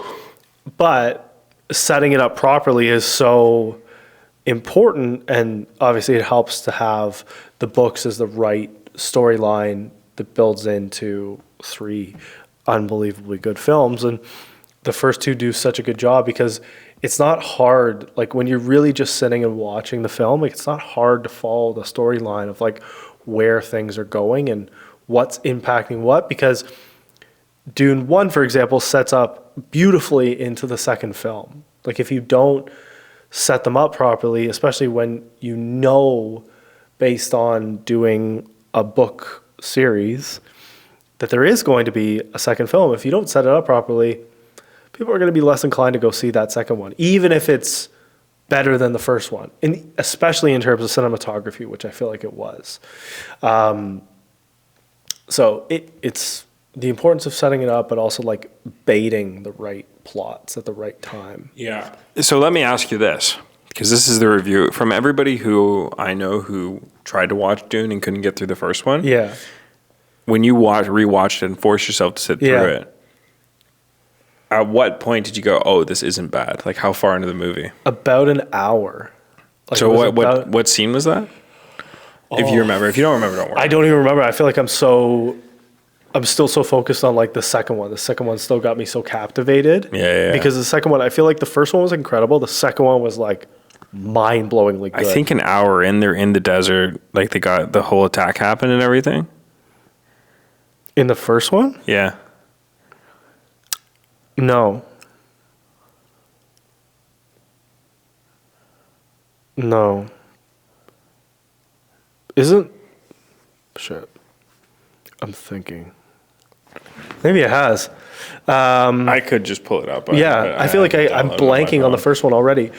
But setting it up properly is so important, and obviously it helps to have the books as the right storyline that builds into 3 unbelievably good films. And the first 2 do such a good job because it's not hard, like when you're really just sitting and watching the film, like it's not hard to follow the storyline of like where things are going and what's impacting what, because Dune 1, for example, sets up beautifully into the second film. Like if you don't set them up properly, especially when you know based on doing a book series that there is going to be a second film, if you don't set it up properly, people are going to be less inclined to go see that second one, even if it's better than the first one, and especially in terms of cinematography, which I feel like it was. So it's the importance of setting it up, but also like baiting the right plots at the right time. yeah. So let me ask you this, because this is the review from everybody who I know who tried to watch Dune and couldn't get through the first one. Yeah. When you rewatched it and forced yourself to sit through it, at what point did you go, oh, this isn't bad? Like how far into the movie? About an hour. Like So what scene was that? If you remember. If you don't remember, don't worry. I don't even remember. I feel like I'm still so focused on like the second one. The second one still got me so captivated. Yeah. Because the second one, I feel like the first one was incredible. The second one was like mind-blowingly good. I think an hour in, they're in the desert, like they got the whole attack happened and everything. In the first one? Yeah. No. Isn't... Shit. I'm thinking. Maybe it has. I could just pull it up. I feel like I'm blanking on the first one already.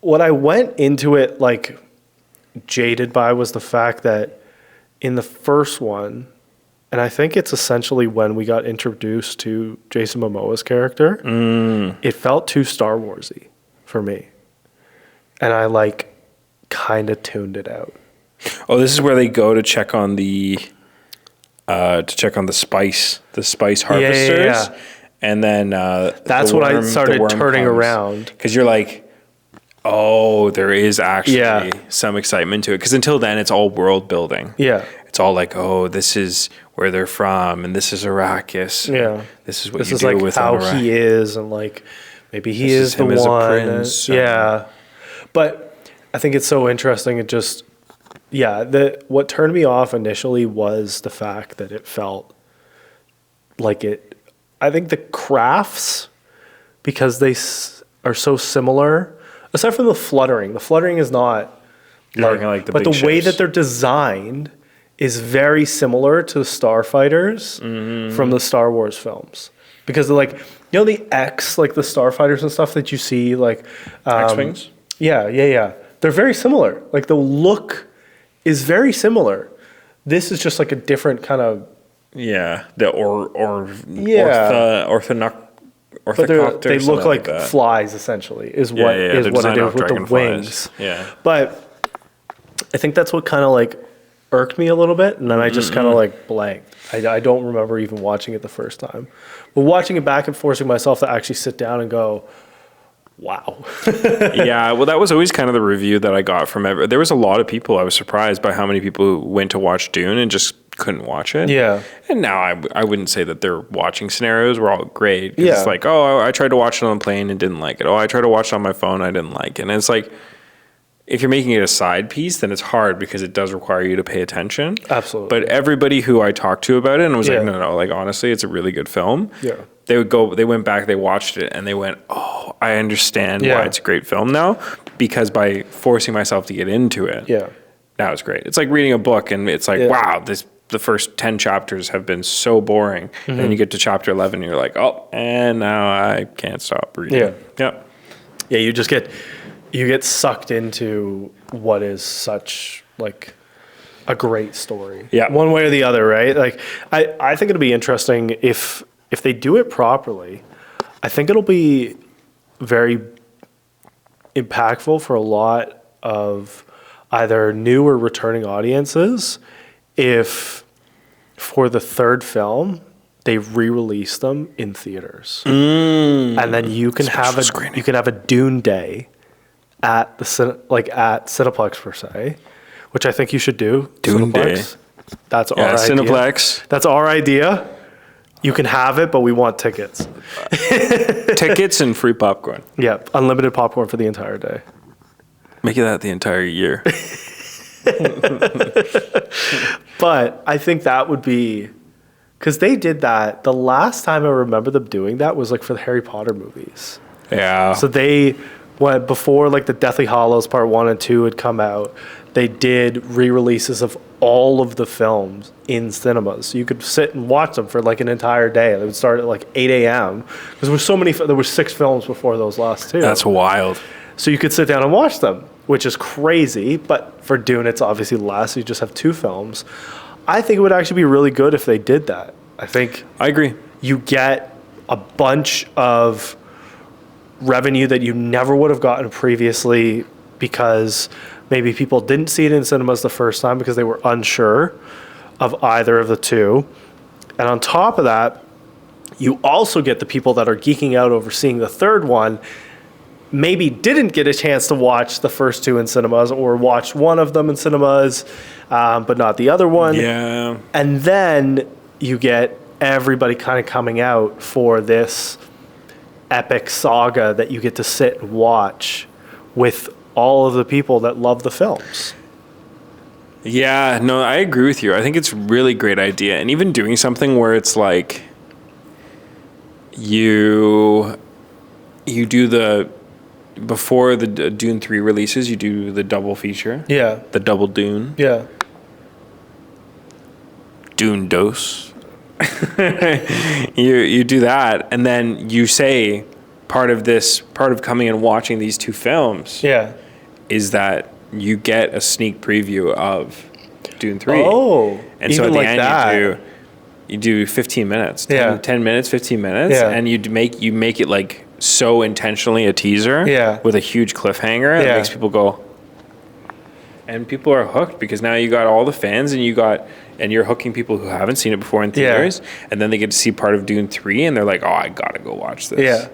What I went into it like jaded by was the fact that in the first one, and I think it's essentially when we got introduced to Jason Momoa's character, it felt too Star Warsy for me. And I like kind of tuned it out. Oh, this is where they go to check on the spice harvesters. Yeah. And then that's what I started turning around. Because you're like, oh, there is actually some excitement to it. Because until then, it's all world building. Yeah. It's all like, oh, this is where they're from, and this is Arrakis. Yeah. This is what this you is do like with how Anora. he is, and like maybe he This is the him as a one. prince, Yeah. But I think it's so interesting. It just, what turned me off initially was the fact that it felt like it. I think the crafts, because they are so similar, aside from the fluttering is not. You're talking like the but big the way ships. that they're designed is very similar to the starfighters from the Star Wars films, because they're like, you know, the X, like the starfighters and stuff that you see, like X-wings. Yeah. They're very similar. Like the look is very similar. This is just like a different kind of. Yeah, the But they look like that. flies essentially. Is what they're it is designed off with the dragonflies. wings. Yeah, But I think that's what kind of like irked me a little bit, and then I just kind of like blanked. I don't remember even watching it the first time, but watching it back and forcing myself to actually sit down and go, Wow. Yeah, well, that was always kind of the review that I got from there was a lot of people. I was surprised by how many people who went to watch Dune and just couldn't watch it. Yeah. And now I wouldn't say that their watching scenarios were all great. 'Cause Yeah. It's like, oh, I tried to watch it on the plane and didn't like it. Oh, I tried to watch it on my phone. I didn't like it. And it's like, if you're making it a side piece, then it's hard because it does require you to pay attention. Absolutely. But everybody who I talked to about it and was Yeah. like, no, like honestly, it's a really good film. Yeah. They went back, they watched it, and they went, oh, I understand Yeah. why it's a great film now, because by forcing myself to get into it, Yeah. now it's great. It's like reading a book, and it's like, Yeah. wow, the first 10 chapters have been so boring. And then you get to chapter 11, and you're like, oh, and now I can't stop reading. Yeah. Yeah. Yeah, you get sucked into what is such like a great story. Yeah. One way or the other, right? Like I think it'll be interesting if they do it properly. I think it'll be very impactful for a lot of either new or returning audiences if for the third film they re-release them in theaters. And then you can have screening. a Dune day at the at Cineplex per se, which I think you should do. Dune Cineplex. day. That's our Yeah, idea. Cineplex. That's our idea. You can have it, but we want tickets. Tickets and free popcorn. Yeah, unlimited popcorn for the entire day. Make it that the entire year. But I think that would be because they did that. The last time I remember them doing that was like for the Harry Potter movies. Yeah. So they went before like the Deathly Hallows Part 1 and 2 had come out. They did re-releases of all of the films in cinemas. So you could sit and watch them for like an entire day. They would start at like 8 a.m. because there were so many. There were 6 films before those last 2. That's wild. So you could sit down and watch them, which is crazy. But for Dune, it's obviously less. You just have 2 films. I think it would actually be really good if they did that. I think I agree. you get a bunch of revenue that you never would have gotten previously because maybe people didn't see it in cinemas the first time because they were unsure of either of the two. And on top of that, you also get the people that are geeking out over seeing the third one, maybe didn't get a chance to watch the first 2 in cinemas or watch one of them in cinemas, but not the other one. Yeah. And then you get everybody kind of coming out for this epic saga that you get to sit and watch with all of the people that love the films. Yeah, no, I agree with you. I think it's a really great idea. And even doing something where it's like you do the before the Dune 3 releases, you do the double feature. Yeah. The double Dune. Yeah. Dune dose. you do that, and then you say part of coming and watching these 2 films Yeah. is that you get a sneak preview of Dune 3. Oh, And so at even the like end that. you do 15 minutes, 10, Yeah. 10 minutes, 15 minutes, Yeah. and you make it like so intentionally a teaser Yeah. with a huge cliffhanger that Yeah. makes people go. And people are hooked because now you got all the fans and you're hooking people who haven't seen it before in Yeah. theaters, and then they get to see part of Dune 3 and they're like, oh, I gotta go watch this. Yeah.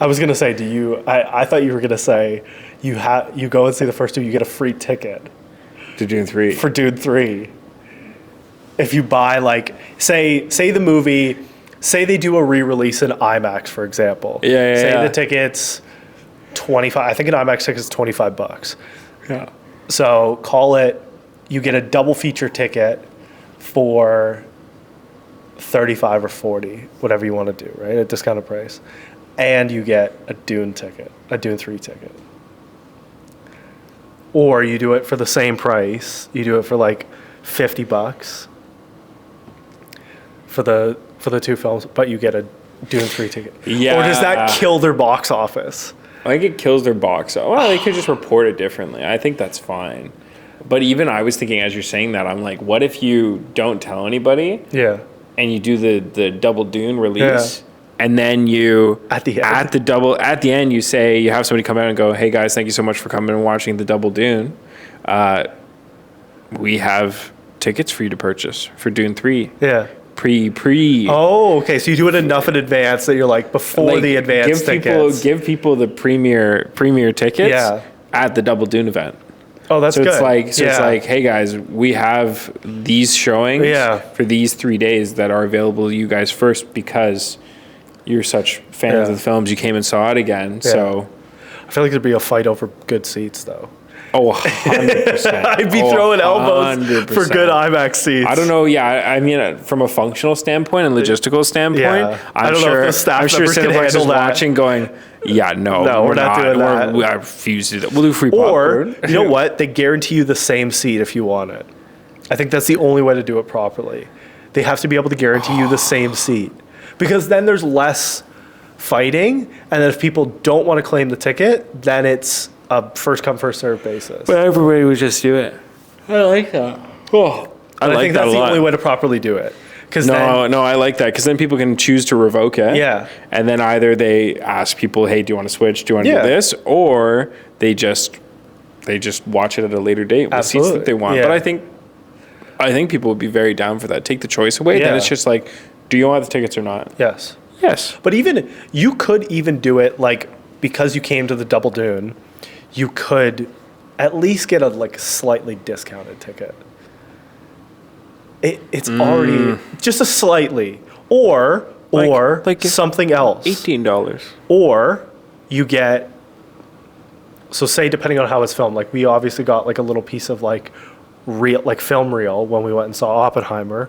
I was gonna say, I thought you were gonna say you go and see the first 2, you get a free ticket To Dune 3. for Dune 3. If you buy like say the movie, say they do a re-release in IMAX, for example. Yeah, Say yeah. the ticket's $25. I think an IMAX ticket's $25. Yeah. So call it, you get a double feature ticket for $35 or $40, whatever you want to do, right? At discounted price. And you get a Dune ticket, a Dune 3 ticket. Or you do it for the same price. You do it for like $50 for the 2 films, but you get a Dune 3 ticket. Yeah. Or does that kill their box office? I think it kills their box. Well, they could just report it differently. I think that's fine. But even I was thinking as you're saying that, I'm like, what if you don't tell anybody Yeah. and you do the double Dune release, Yeah. and then you At the end. at the end you say you have somebody come out and go, hey guys, thank you so much for coming and watching the double Dune. We have tickets for you to purchase for Dune 3. Yeah. pre. Oh, okay. So you do it enough in advance that you're like before Like, the advance tickets. give people the premier tickets at the Double Dune event. Oh, that's So good. it's like, hey guys, we have these showings for these 3 days that are available to you guys first because you're such fans of the films. You came and saw it again. Yeah. So I feel like there'd be a fight over good seats though. Oh, 100%. I'd be throwing elbows 100%. For good IMAX seats. I don't know. Yeah, I mean, from a functional standpoint and logistical standpoint, I'm sure Cineplex is watching going, no, we're not doing that. I refuse to do that. We'll do free popcorn. Or, you know what? They guarantee you the same seat if you want it. I think that's the only way to do it properly. They have to be able to guarantee you the same seat. Because then there's less fighting, and then if people don't want to claim the ticket, then it's a first come first serve basis. But everybody would just do it. I like that. Oh, I think that's the only way to properly do it. No, I like that because then people can choose to revoke it. Yeah. And then either they ask people, "Hey, do you want to switch? Do you want to do this?" Or they just watch it at a later date with seats that they want. Yeah. But I think people would be very down for that. Take the choice away. Yeah. Then it's just like, do you want the tickets or not? Yes. Yes. But even you could even do it like because you came to the Double Dune. You could at least get a like slightly discounted ticket. It's already just a slightly, or like something else. $18. Or you get. So say depending on how it's filmed, like we obviously got like a little piece of like film reel when we went and saw Oppenheimer.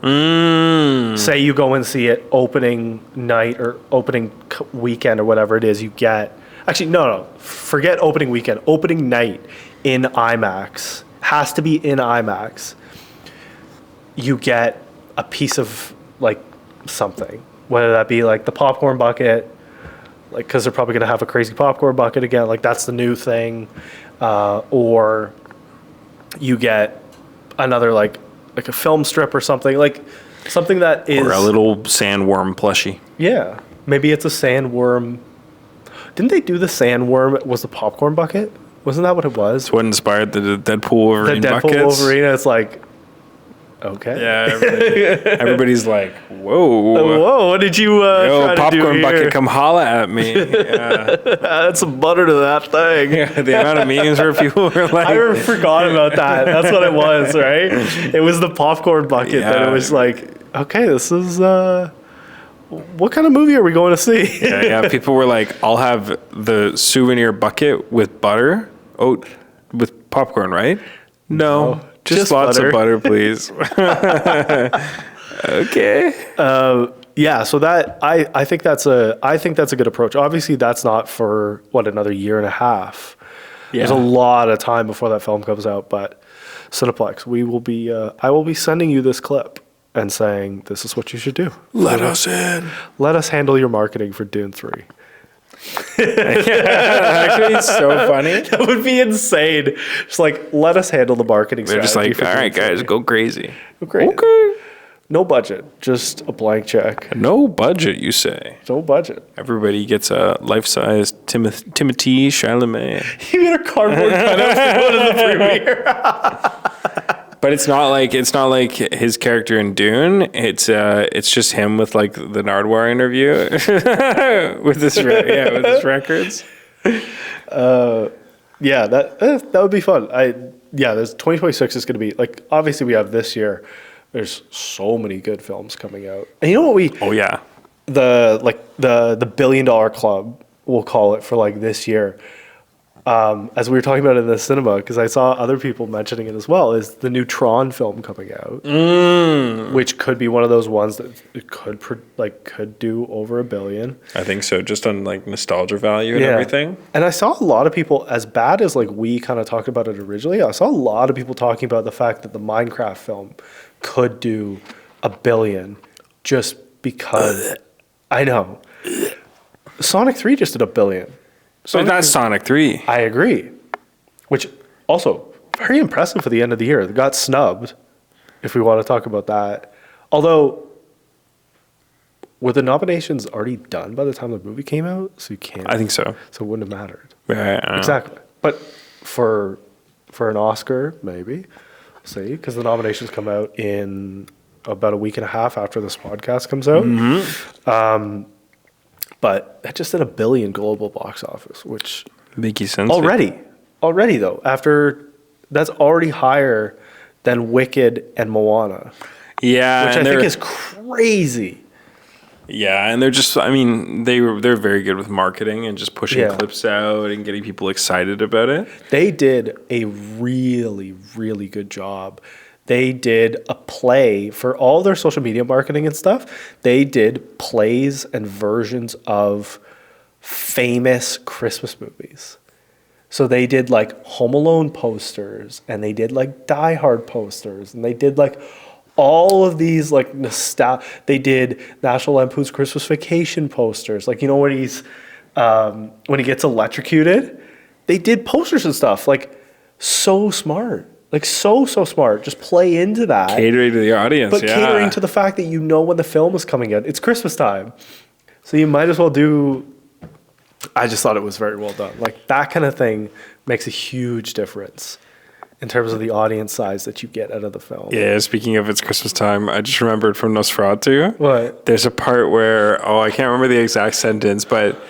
Say you go and see it opening night or opening weekend or whatever it is, you get. Actually, no. Forget opening weekend. Opening night in IMAX. Has to be in IMAX. You get a piece of, like, something. Whether that be, like, the popcorn bucket. Like, because they're probably going to have a crazy popcorn bucket again. Like, that's the new thing. Or you get another, like a film strip or something. Like, something that is... Or a little sandworm plushie. Yeah. Maybe it's a sandworm... Didn't they do the sandworm? Was the popcorn bucket? Wasn't that what it was? It's what inspired the Deadpool Wolverine buckets. The Deadpool Wolverine. It's like, okay. Yeah, everybody's like, whoa. Whoa, what did you try to do popcorn here? bucket, come holla at me. Yeah. Add some butter to that thing. Yeah, the amount of memes where people were like... I forgot about that. That's what it was, right? It was the popcorn bucket that it was like, okay, this is... what kind of movie are we going to see? Yeah. People were like, I'll have the souvenir bucket with butter. Oh, with popcorn, right? No, just lots of butter, please. Okay. Yeah, so that I think that's a good approach. Obviously, that's not for another year and a half. Yeah. There's a lot of time before that film comes out, but Cineplex, I will be sending you this clip. And saying, this is what you should do. Let us in. Let us handle your marketing for Dune 3. Actually, it's so funny. That would be insane. Just like, let us handle the marketing They're just like, all right, guys, go crazy. Go crazy. Okay. No budget, just a blank check. No budget, you say? No budget. Everybody gets a life-size Timothée Chalamet. You get a cardboard cutout to go to the premiere. But it's not like his character in Dune. It's just him with like the Nardwuar interview with his records. Yeah, that would be fun. There's 2026 is going to be like obviously we have this year. There's so many good films coming out, and you know what the $1 billion club we'll call it for like this year. As we were talking about it in the cinema, because I saw other people mentioning it as well, is the new Tron film coming out, which could be one of those ones that it could do over $1 billion. I think so, just on like nostalgia value and everything. And I saw a lot of people, as bad as like we kind of talked about it originally, I saw a lot of people talking about the fact that the Minecraft film could do $1 billion just because. I know. Sonic 3 just did $1 billion. But that's Sonic 3. I agree. Which also very impressive for the end of the year. They got snubbed, if we want to talk about that. Although, were the nominations already done by the time the movie came out? So you can't. I think so. So it wouldn't have mattered. Right. Exactly. But for an Oscar, maybe. See, because the nominations come out in about a week and a half after this podcast comes out. But that just did $1 billion global box office, which Makes sense. already though, after that's already higher than Wicked and Moana, Yeah, which and I think they're- is crazy. Yeah, and they're just, I mean, they're very good with marketing and just pushing Yeah. clips out and getting people excited about it. They did a really, really good job. They did a play for all their social media marketing and stuff. They did plays and versions of famous Christmas movies. So they did like Home Alone posters, and they did like Die Hard posters, and they did like all of these like they did National Lampoon's Christmas Vacation posters. Like, you know, when he gets electrocuted, they did posters and stuff. Like, so smart. Like, so smart. Just play into that. Catering to the audience, But yeah. catering to the fact that you know when the film is coming out. It's Christmas time. So you might as well do... I just thought it was very well done. Like, that kind of thing makes a huge difference in terms of the audience size that you get out of the film. Yeah, speaking of It's Christmas Time, I just remembered from Nosferatu. What? There's a part where, I can't remember the exact sentence, but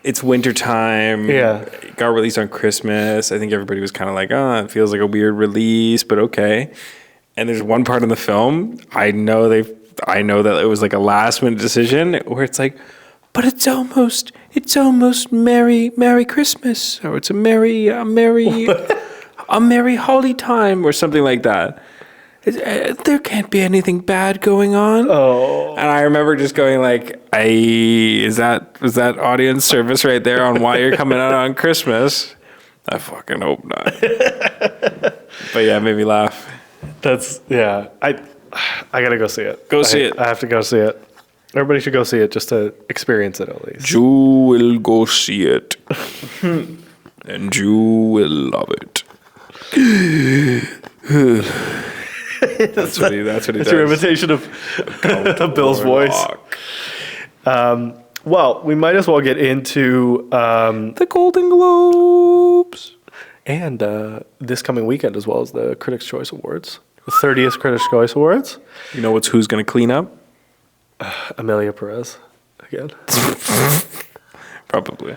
it's wintertime. Yeah. It got released on Christmas. I think everybody was kind of like, it feels like a weird release, but okay. And there's one part in the film, I know that it was like a last minute decision where it's like, but it's almost Merry Christmas, or it's a merry holly time, or something like that. There can't be anything bad going on. Oh. And I remember just going like, was that audience service right there on why you're coming out on Christmas? I fucking hope not. But yeah, it made me laugh. That's... Yeah. I gotta go see it. Go see it. I have to go see it. Everybody should go see it just to experience it at least. Jew will go see it. And Jew will love it. That's what he That's does. your imitation of Bill's voice. Well, we might as well get into The Golden Globes. and this coming weekend, as well as the Critics' Choice Awards, the 30th Critics' Choice Awards. You know who's going to clean up? Amelia Perez again. Probably.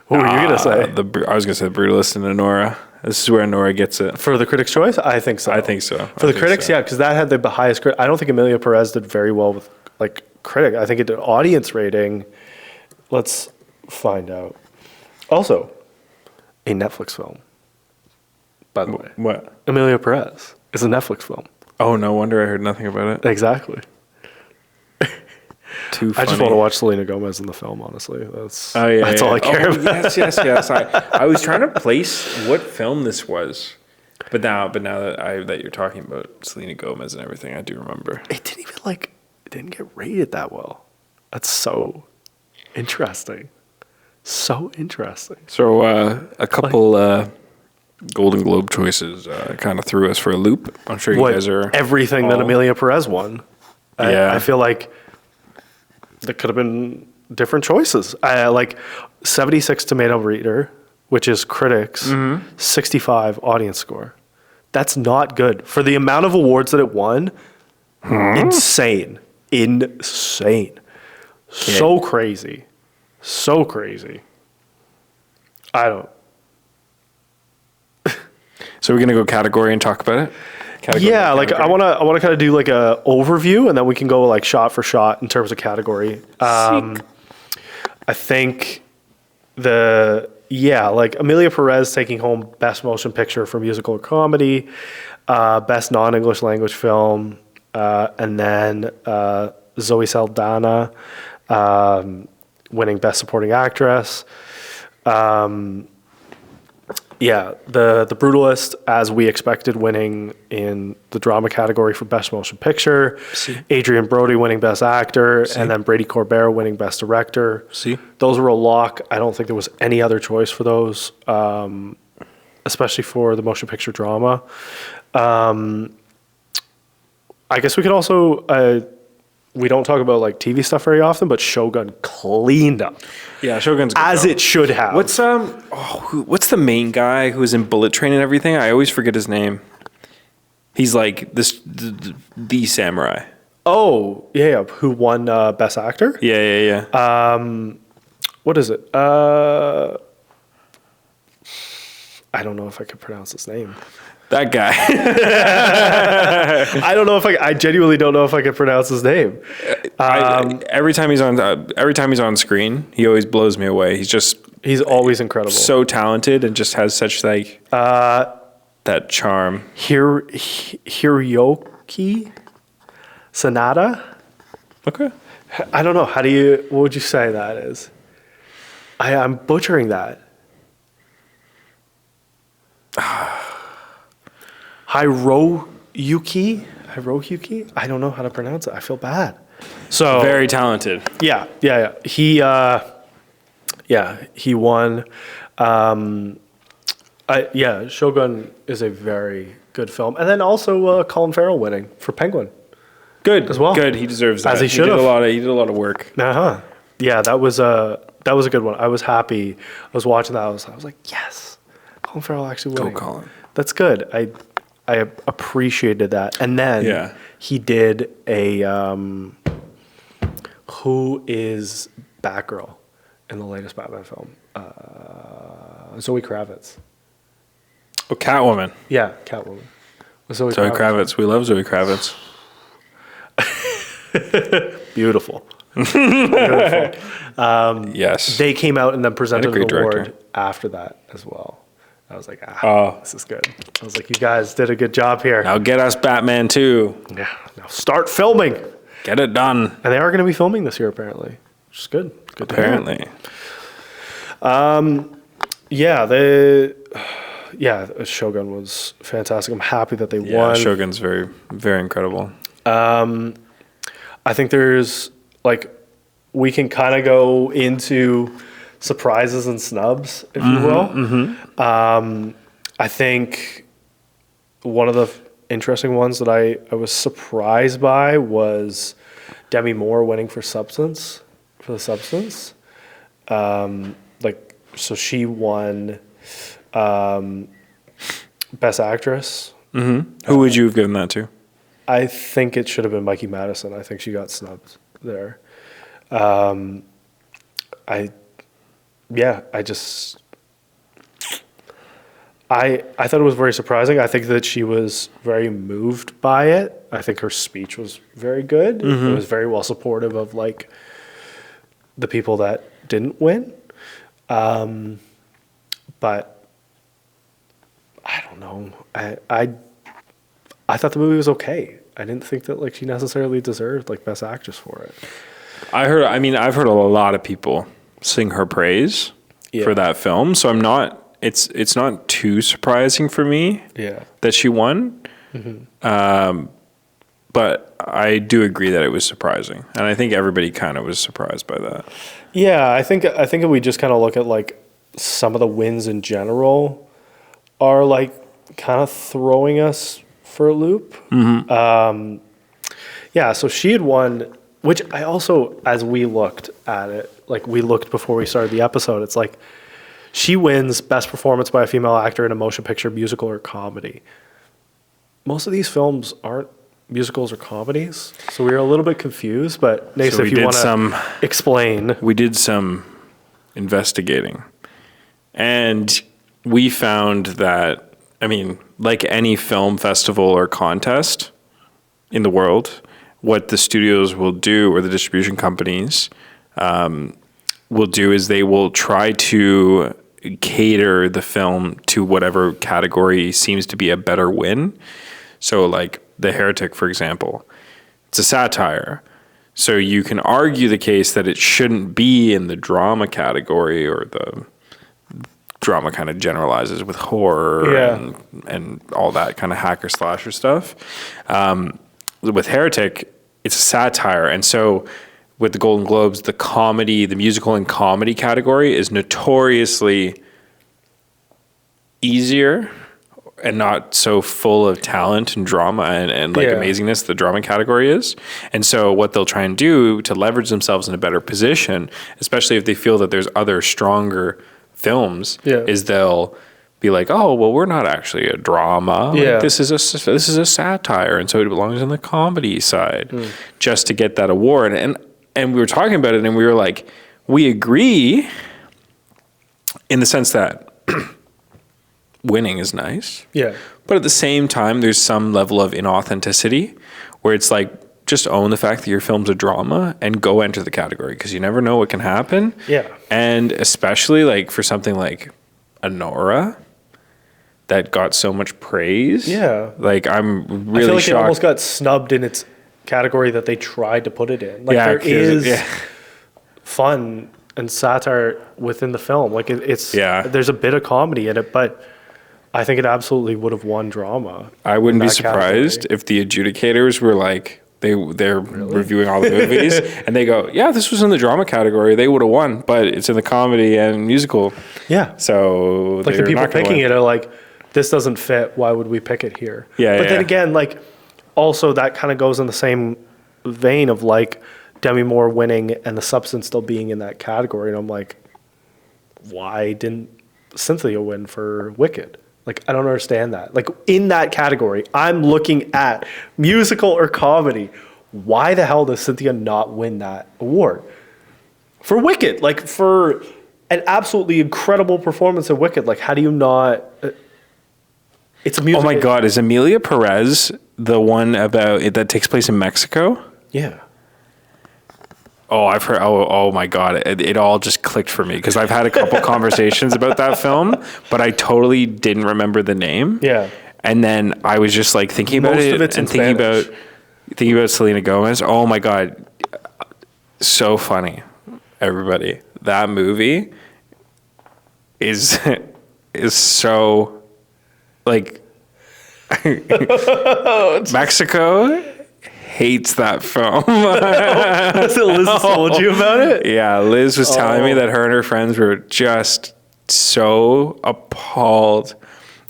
What were you gonna say I was going to say The Brutalist and Anora. This is where Anora gets it. for the Critics' Choice? I think so. I think so. For the critics, yeah, because that had the highest. I don't think Amelia Perez did very well with like critic. I think it did audience rating. Let's find out. Also, a Netflix film. By the way, What? Amelia Perez is a Netflix film. Oh, no wonder I heard nothing about it. Exactly. Too funny. I just want to watch Selena Gomez in the film. Honestly, that's Oh, yeah, that's yeah. all I care about. Yes. I was trying to place what film this was, but now that you're talking about Selena Gomez and everything, I do remember. It didn't even it didn't get rated that well. That's so interesting. So interesting. So a couple Golden Globe choices kind of threw us for a loop. I'm sure you guys are everything that all- Amelia Perez won. Yeah. I feel like there could have been different choices. Like 76 tomato reader, which is critics, 65 audience score. That's not good for the amount of awards that it won. Insane. So crazy. I don't. So we're gonna go category and talk about it. Category Yeah, by like category? I want to kind of do like a overview, and then we can go like shot for shot in terms of category. I think like Amelia Perez taking home Best Motion Picture for Musical or Comedy, Best Non-English Language Film, and then Zoe Saldana winning Best Supporting Actress. The Brutalist, as we expected, winning in the drama category for Best Motion Picture. Adrian Brody winning Best Actor, and then Brady Corbera winning Best Director. Those were a lock. I don't think there was any other choice for those, especially for the motion picture drama. I guess we could also... we don't talk about like TV stuff very often, but Shogun cleaned up. Yeah, Shogun's good as though. it should have. What's the main guy who was in Bullet Train and everything? I always forget his name. He's like the samurai. Oh, yeah. Who won Best Actor? Yeah. What is it? I don't know if I can pronounce his name. That guy. I genuinely don't know if I can pronounce his name. Every time he's on screen, he always blows me away. He's always incredible. So talented and just has such like that charm. Hiroki Sanada? Okay. I don't know. What would you say that is? I'm butchering that. Hiroyuki? I don't know how to pronounce it. I feel bad. So Very talented. Yeah. He won. Shogun is a very good film, and then also Colin Farrell winning for Penguin. Good as well. Good. He deserves that. As he should did have. He did a lot of work. Yeah, that was a good one. I was happy. I was watching that. I was like, yes, Colin Farrell actually winning. Go Colin. That's good. I appreciated that. And then he did a who is Batgirl in the latest Batman film? Zoe Kravitz. Oh, Catwoman. Yeah, Catwoman. Zoe Kravitz. We love Zoe Kravitz. Beautiful. Yes. They came out and then presented an award director. after that as well. I was like, this is good. I was like, you guys did a good job here. Now get us Batman 2. Yeah, now start filming. Get it done. And they are going to be filming this year, apparently, which is good. Good to hear. Apparently. Shogun was fantastic. I'm happy that they won. Shogun's very, very incredible. I think there's we can kind of go into surprises and snubs, if you will. I think one of the interesting ones that I was surprised by was Demi Moore winning for The Substance. So she won Best Actress. Who would you have given that to? I think it should have been Mikey Madison. I think she got snubbed there. I thought it was very surprising. I think that she was very moved by it. I think her speech was very good. It was very well supportive of the people that didn't win. But I don't know. I thought the movie was okay. I didn't think that she necessarily deserved Best Actress for it. I've heard a lot of people sing her praise for that film, so I'm not. It's not too surprising for me that she won. But I do agree that it was surprising, and I think everybody kind of was surprised by that. Yeah, I think if we just kind of look at some of the wins in general are kind of throwing us for a loop. So she had won, which I also, as we looked at it, we looked before we started the episode, it's she wins Best Performance by a Female Actor in a Motion Picture, Musical, or Comedy. Most of these films aren't musicals or comedies, so we were a little bit confused, but Nace, if you want to explain. We did some investigating, and we found that, like any film festival or contest in the world, what the studios will do, or the distribution companies will do, is they will try to cater the film to whatever category seems to be a better win. So The Heretic, for example, it's a satire. So you can argue the case that it shouldn't be in the drama category, or the drama kind of generalizes with horror and all that kind of hacker slasher stuff. With Heretic, it's a satire. And so with the Golden Globes, the musical and comedy category is notoriously easier and not so full of talent and drama and amazingness the drama category is. And so what they'll try and do to leverage themselves in a better position, especially if they feel that there's other stronger films, is they'll be like, oh, well, we're not actually a drama. Yeah. Like, this is a satire, and so it belongs on the comedy side, just to get that award. And we were talking about it, and we were like, we agree in the sense that winning is nice. Yeah. But at the same time, there's some level of inauthenticity where it's like, just own the fact that your film's a drama and go enter the category, because you never know what can happen. Yeah. And especially like for something like Anora that got so much praise. Yeah. Like, I'm really I feel like shocked. it almost got snubbed in its category that they tried to put it in. Like, Yeah, there 'cause- is yeah. fun and satire within the film. Like, it's Yeah. there's a bit of comedy in it, but I think it absolutely would have won drama. I wouldn't in be that category. surprised if the adjudicators were like, they're reviewing all the movies and they go, yeah, this was in the drama category, they would have won, but it's in the comedy and musical. Yeah. So Like, the people picking it are like, this doesn't fit, why would we pick it here? Yeah, But then yeah. again, like, also that kind of goes in the same vein of like Demi Moore winning and The Substance still being in that category. And I'm like, why didn't Cynthia win for Wicked? Like, I don't understand that. Like, in that category, I'm looking at musical or comedy. Why the hell does Cynthia not win that award? For Wicked, like, for an absolutely incredible performance of Wicked. Like, how do you not... it's a Oh musical. my God, is Emilia Perez the one about it that takes place in Mexico? Yeah. Oh, I've heard. Oh my God! It all just clicked for me because I've had a couple conversations about that film, but I totally didn't remember the name. Yeah. And then I was just like thinking about Most it of it's in and thinking Spanish. about Selena Gomez. Oh my God, so funny! Everybody, that movie is so like Mexico hates that film. Liz told you about it? Yeah, Liz was telling me that her and her friends were just so appalled,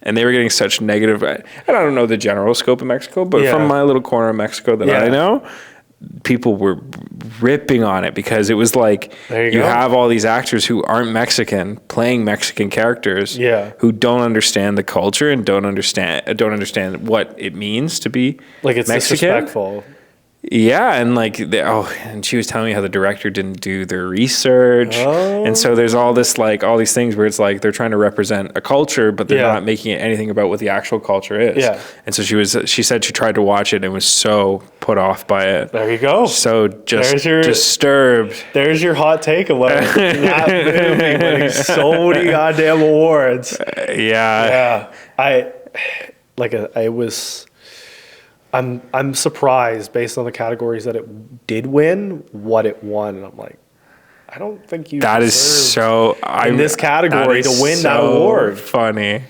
and they were getting such negative. And I don't know the general scope of Mexico, but Yeah. from my little corner of Mexico that Yeah. I know, people were ripping on it because it was like There you you go. have all these actors who aren't Mexican playing Mexican characters, Yeah. who don't understand the culture and don't understand what it means to be Like, it's Mexican. disrespectful. Yeah, and like, and she was telling me how the director didn't do their research, Oh. and so there's all these things where it's like they're trying to represent a culture, but they're Yeah. not making it anything about what the actual culture is. Yeah. And so she said she tried to watch it and was so put off by it, There you go. so just There's your- disturbed. There's your hot take about that movie winning so many goddamn awards. Yeah. Yeah. I'm surprised based on the categories that it did win, what it won. And I'm like, I don't think you That is deserve so in this category that is to win that so award. Funny.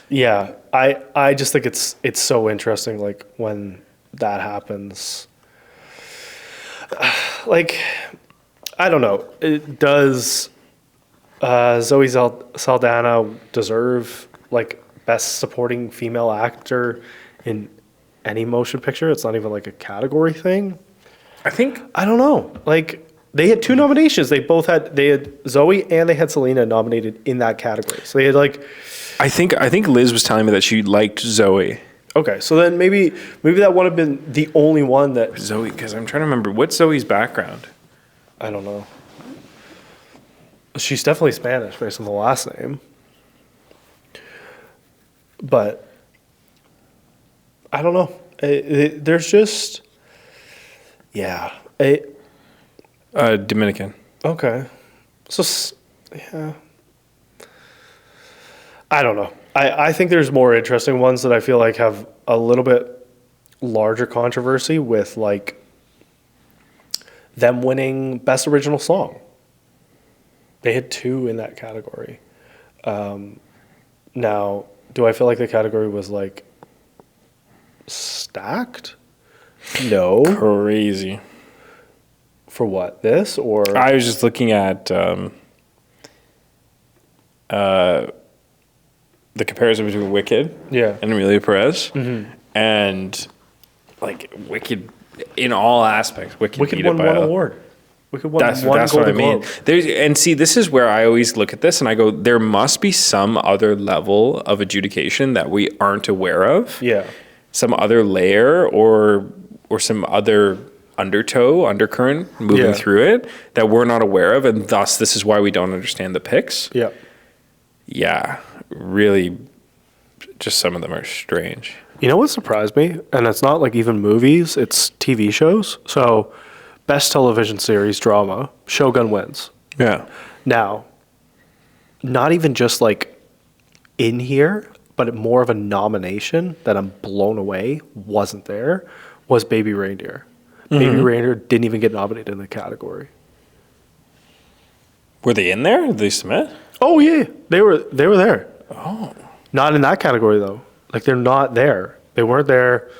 Yeah. I just think it's so interesting, like, when that happens. Like, I don't know. Does Zoe Saldana deserve, like, best supporting female actor in any motion picture? It's not even like a category thing. I don't know. Like, they had 2 nominations. They had Zoe and they had Selena nominated in that category. So they had, like, I think Liz was telling me that she liked Zoe. okay, so then maybe that would have been the only one that, Zoe, because I'm trying to remember what's Zoe's background. I don't know. She's definitely Spanish based on the last name. But I don't know. There's just, yeah. Dominican. Okay. So, yeah. I don't know. I think there's more interesting ones that I feel like have a little bit larger controversy with, like, them winning Best Original Song. They had 2 in that category. Now, do I feel like the category was, like, stacked? No. Crazy. For what? This? Or I was just looking at the comparison between Wicked yeah. and Emilia Perez, and like Wicked in all aspects. Wicked Wicked beat it won by one a- award. Wicked won That's one what I Golden mean. Globe. And see, this is where I always look at this and I go, there must be some other level of adjudication that we aren't aware of. Yeah. Some other layer or some other undercurrent moving through it that we're not aware of, and thus this is why we don't understand the picks. Yeah. Yeah, really, just some of them are strange. You know what surprised me? And it's not like even movies, it's TV shows. So, best television series drama, Shogun wins. Yeah. Now, not even just like in here, but more of a nomination that I'm blown away wasn't there, was Baby Reindeer. Baby Reindeer didn't even get nominated in the category. Were they in there? Did they submit? Oh yeah, they were there. Oh. Not in that category though. Like they're not there. They weren't there.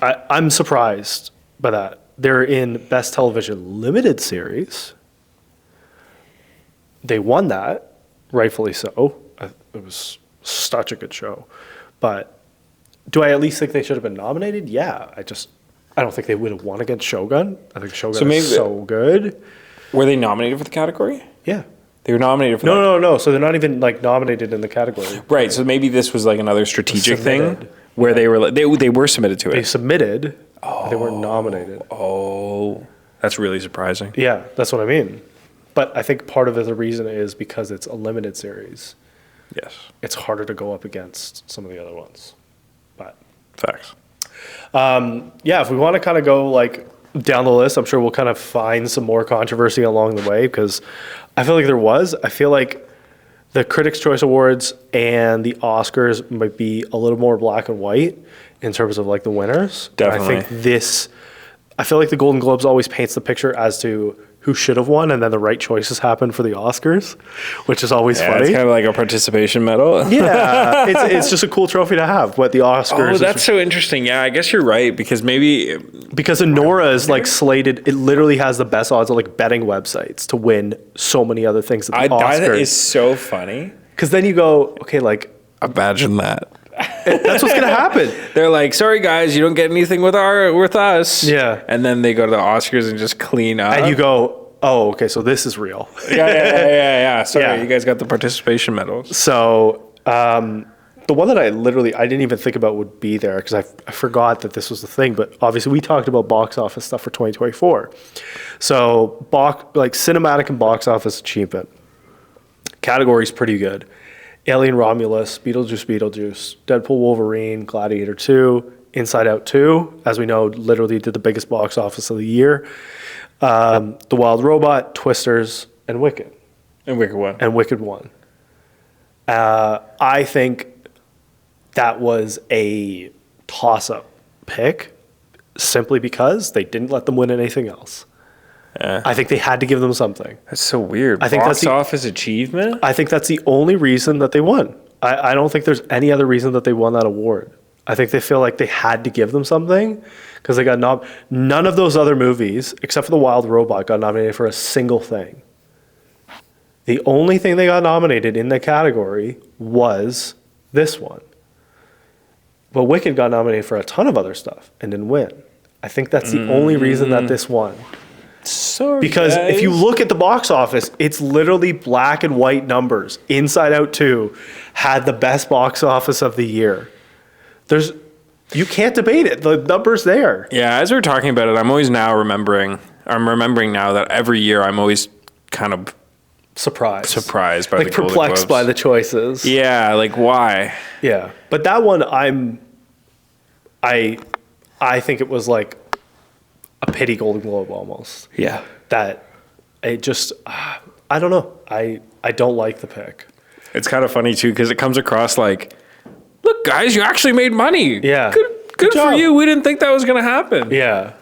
I'm surprised by that. They're in Best Television Limited Series. They won that, rightfully so. It was such a good show. But do I at least think they should have been nominated? Yeah. I don't think they would have won against Shogun. I think Shogun is so good. Were they nominated for the category? Yeah. They were nominated for No. So they're not even like nominated in the category. Right. So maybe this was like another strategic thing Submitted. where they were they were submitted to They it. submitted, but they weren't nominated. Oh, that's really surprising. Yeah, that's what I mean. But I think part of the reason is because it's a limited series. Yes. It's harder to go up against some of the other ones. But Facts. yeah, if we want to kind of go like down the list, I'm sure we'll kind of find some more controversy along the way because I feel like there was. I feel like the Critics' Choice Awards and the Oscars might be a little more black and white in terms of like the winners. Definitely. And I feel like the Golden Globes always paints the picture as to who should have won, and then the right choices happen for the Oscars, which is always Yeah, funny. it's kind of like a participation medal. Yeah, it's just a cool trophy to have. But the Oscars, Oh, that's so interesting. Yeah, I guess you're right because maybe because Anora is like slated. It literally has the best odds of like betting websites to win so many other things at the that Oscars. is so funny. Because then you go, okay, like Imagine that. that's what's gonna happen. They're like, sorry guys, you don't get anything with us. Yeah. And then they go to the Oscars and just clean up. And you go, oh, okay, so this is real. yeah. Sorry, Yeah. you guys got the participation medals. So the one that I didn't even think about would be there because I forgot that this was the thing. But obviously, we talked about box office stuff for 2024. So like cinematic and box office achievement category's pretty good. Alien Romulus, Beetlejuice, Deadpool Wolverine, Gladiator 2, Inside Out 2, as we know, literally did the biggest box office of the year. The Wild Robot, Twisters, and Wicked. And Wicked won. And Wicked won. I think that was a toss-up pick simply because they didn't let them win anything else. I think they had to give them something. That's so weird. I think box that's the- office achievement? I think that's the only reason that they won. I don't think there's any other reason that they won that award. I think they feel like they had to give them something because they got none of those other movies, except for The Wild Robot, got nominated for a single thing. The only thing they got nominated in the category was this one. But Wicked got nominated for a ton of other stuff and didn't win. I think that's the only reason that this won. Sorry, Because guys. if you look at the box office, it's literally black and white numbers. Inside Out 2 had the best box office of the year. You can't debate it. The number's there. Yeah, as we're talking about it, I'm remembering now that every year I'm always kind of Surprised surprised by like the Golden perplexed by Globes. the choices. Yeah, like why? Yeah. But that one, I think it was like a pity Golden Globe almost. Yeah. That it just, I don't know. I don't like the pick. It's kind of funny too because it comes across like, look, guys, you actually made money. Yeah. Good for job. you. We didn't think that was gonna happen. Yeah.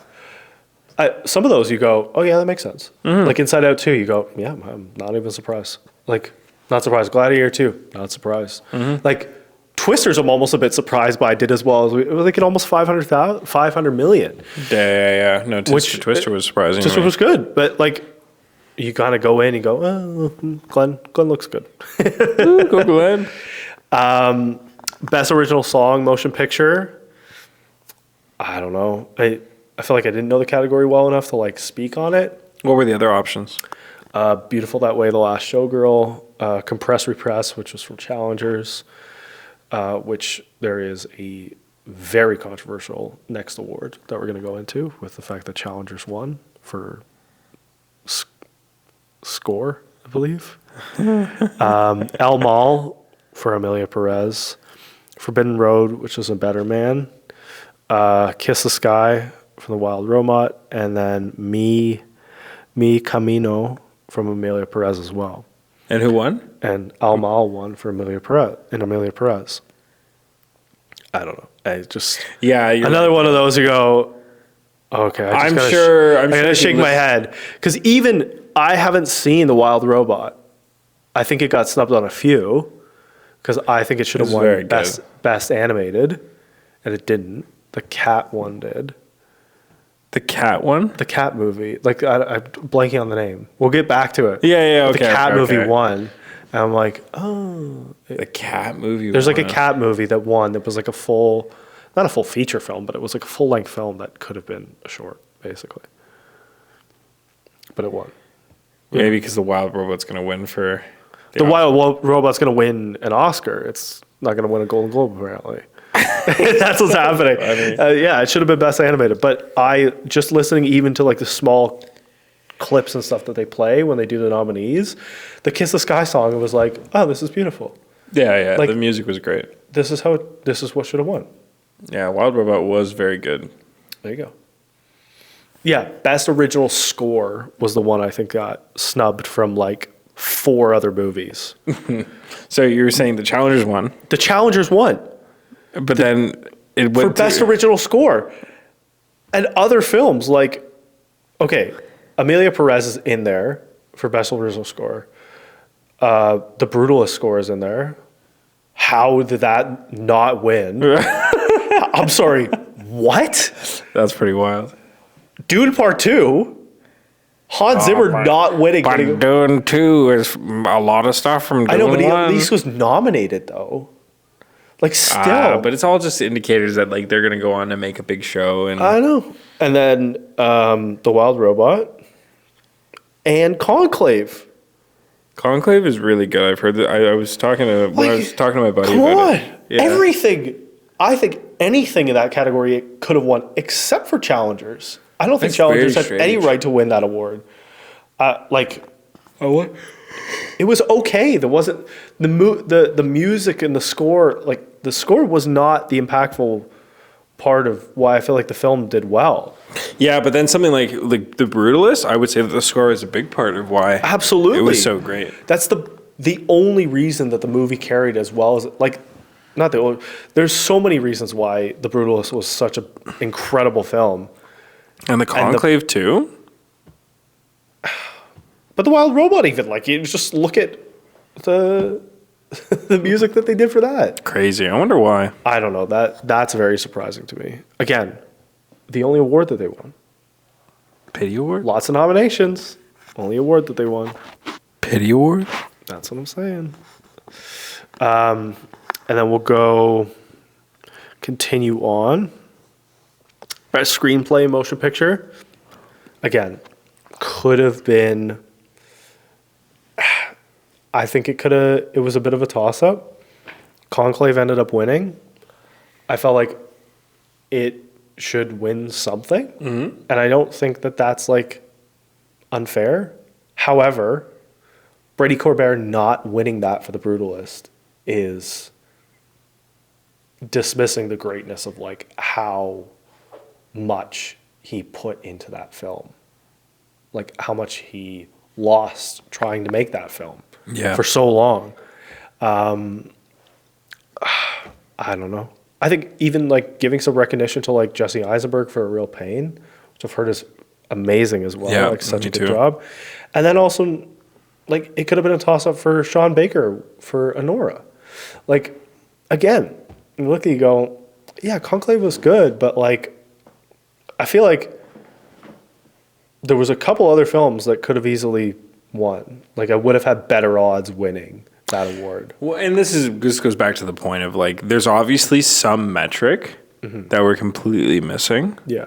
Some of those you go, oh yeah, that makes sense. Like Inside Out 2, you go, yeah, I'm not even surprised. Like, not surprised. Gladiator 2, not surprised. Like, Twisters, I'm almost a bit surprised by. Did as well as it was like at almost 500 million. Yeah. No, Twister was surprising. Twister was good, but like, you kind of go in and go, oh, Glenn looks good. Go Glenn. Best original song, motion picture. I don't know. I feel like I didn't know the category well enough to like speak on it. What were the other options? Beautiful That Way, The Last Showgirl, Compress Repress, which was from Challengers, which there is a very controversial next award that we're going to go into with the fact that Challengers won for score, I believe. El Mal for Amelia Perez, Forbidden Road, which is a Better Man, Kiss the Sky from The Wild Robot, and then Mi Camino from Amelia Perez as well. And who won? And El Mal won for Amelia Perez. I don't know. I just another one of those you go, okay. I'm gonna shake my head because even I haven't seen The Wild Robot. I think it got snubbed on a few because I think it should have won best animated, and it didn't. The Cat one did. The Cat one? The Cat movie. Like I'm blanking on the name. We'll get back to it. Yeah. Okay. The Cat movie won. And I'm like, the Cat movie. There's like a Cat movie that won. That was like not a full feature film, but it was like a full length film that could have been a short, basically. But it won. Maybe because The Wild Robot's going to win for. The Wild Robot's going to win an Oscar. It's not going to win a Golden Globe, apparently. That's what's happening. I mean, yeah, it should have been best animated. But I just listening even to like the small clips and stuff that they play when they do the nominees, the Kiss the Sky song, it was like, oh, this is beautiful. Yeah. Like, the music was great. This is what should have won. Yeah, Wild Robot was very good. There you go. Yeah, best original score was the one I think got snubbed from like 4 other movies. So you were saying the Challengers won? The Challengers won. But then it went for best original score. And other films like, okay, Amelia Perez is in there for best original score. The Brutalist score is in there. How did that not win? I'm sorry, what? That's pretty wild. Dune Part 2. Hans Zimmer not winning. But Dune 2 is a lot of stuff from Dune 1. I know, but he at least was nominated, though. Like, still. But it's all just indicators that, like, they're going to go on and make a big show. And I know. And then The Wild Robot and Conclave. Conclave is really good. I've heard that. I was talking to my buddy about it. Yeah. Everything. I think anything in that category it could have won except for Challengers. I don't think Challengers had any right to win that award. What? It was okay. There wasn't the music and the score. Like the score was not the impactful part of why I feel like the film did well. Yeah, but then something like The Brutalist, I would say that the score is a big part of why. Absolutely, it was so great. That's the only reason that the movie carried as well as like. Not the only. There's so many reasons why The Brutalist was such an incredible film. And the Conclave too? But The Wild Robot even, like, you just look at the music that they did for that. Crazy. I wonder why. I don't know. That's very surprising to me. Again, the only award that they won. Pity award? Lots of nominations. Only award that they won. Pity award? That's what I'm saying. And then we'll continue on. Best screenplay, motion picture. Again, could have been. I think it was a bit of a toss-up. Conclave ended up winning. I felt like it should win something. Mm-hmm. And I don't think that that's like unfair. However, Brady Corbett not winning that for The Brutalist is dismissing the greatness of like how much he put into that film, like how much he lost trying to make that film for so long. I don't know. I think even like giving some recognition to like Jesse Eisenberg for A Real Pain, which I've heard is amazing as well. Yeah, like such a good job. And then also like it could have been a toss up for Sean Baker for Anora. Like again, you look at you go, yeah, Conclave was good, but like I feel like there was a couple other films that could have easily won. Like I would have had better odds winning that award. Well, and this goes back to the point of like there's obviously some metric that we're completely missing. Yeah.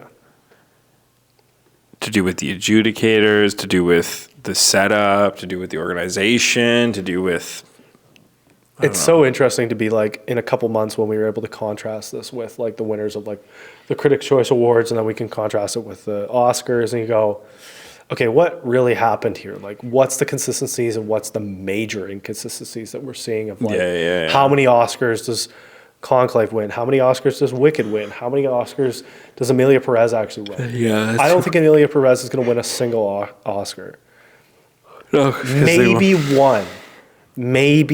to do with the adjudicators, to do with the setup, to do with the organization, to do with... It's so interesting to be like in a couple months when we were able to contrast this with like the winners of like the Critics' Choice Awards, and then we can contrast it with the Oscars, and you go, okay, what really happened here? Like, what's the consistencies and what's the major inconsistencies that we're seeing of like how many Oscars does Conclave win? How many Oscars does Wicked win? How many Oscars does Amelia Perez actually win? Yeah, I don't think Amelia Perez is going to win a single Oscar. No, Maybe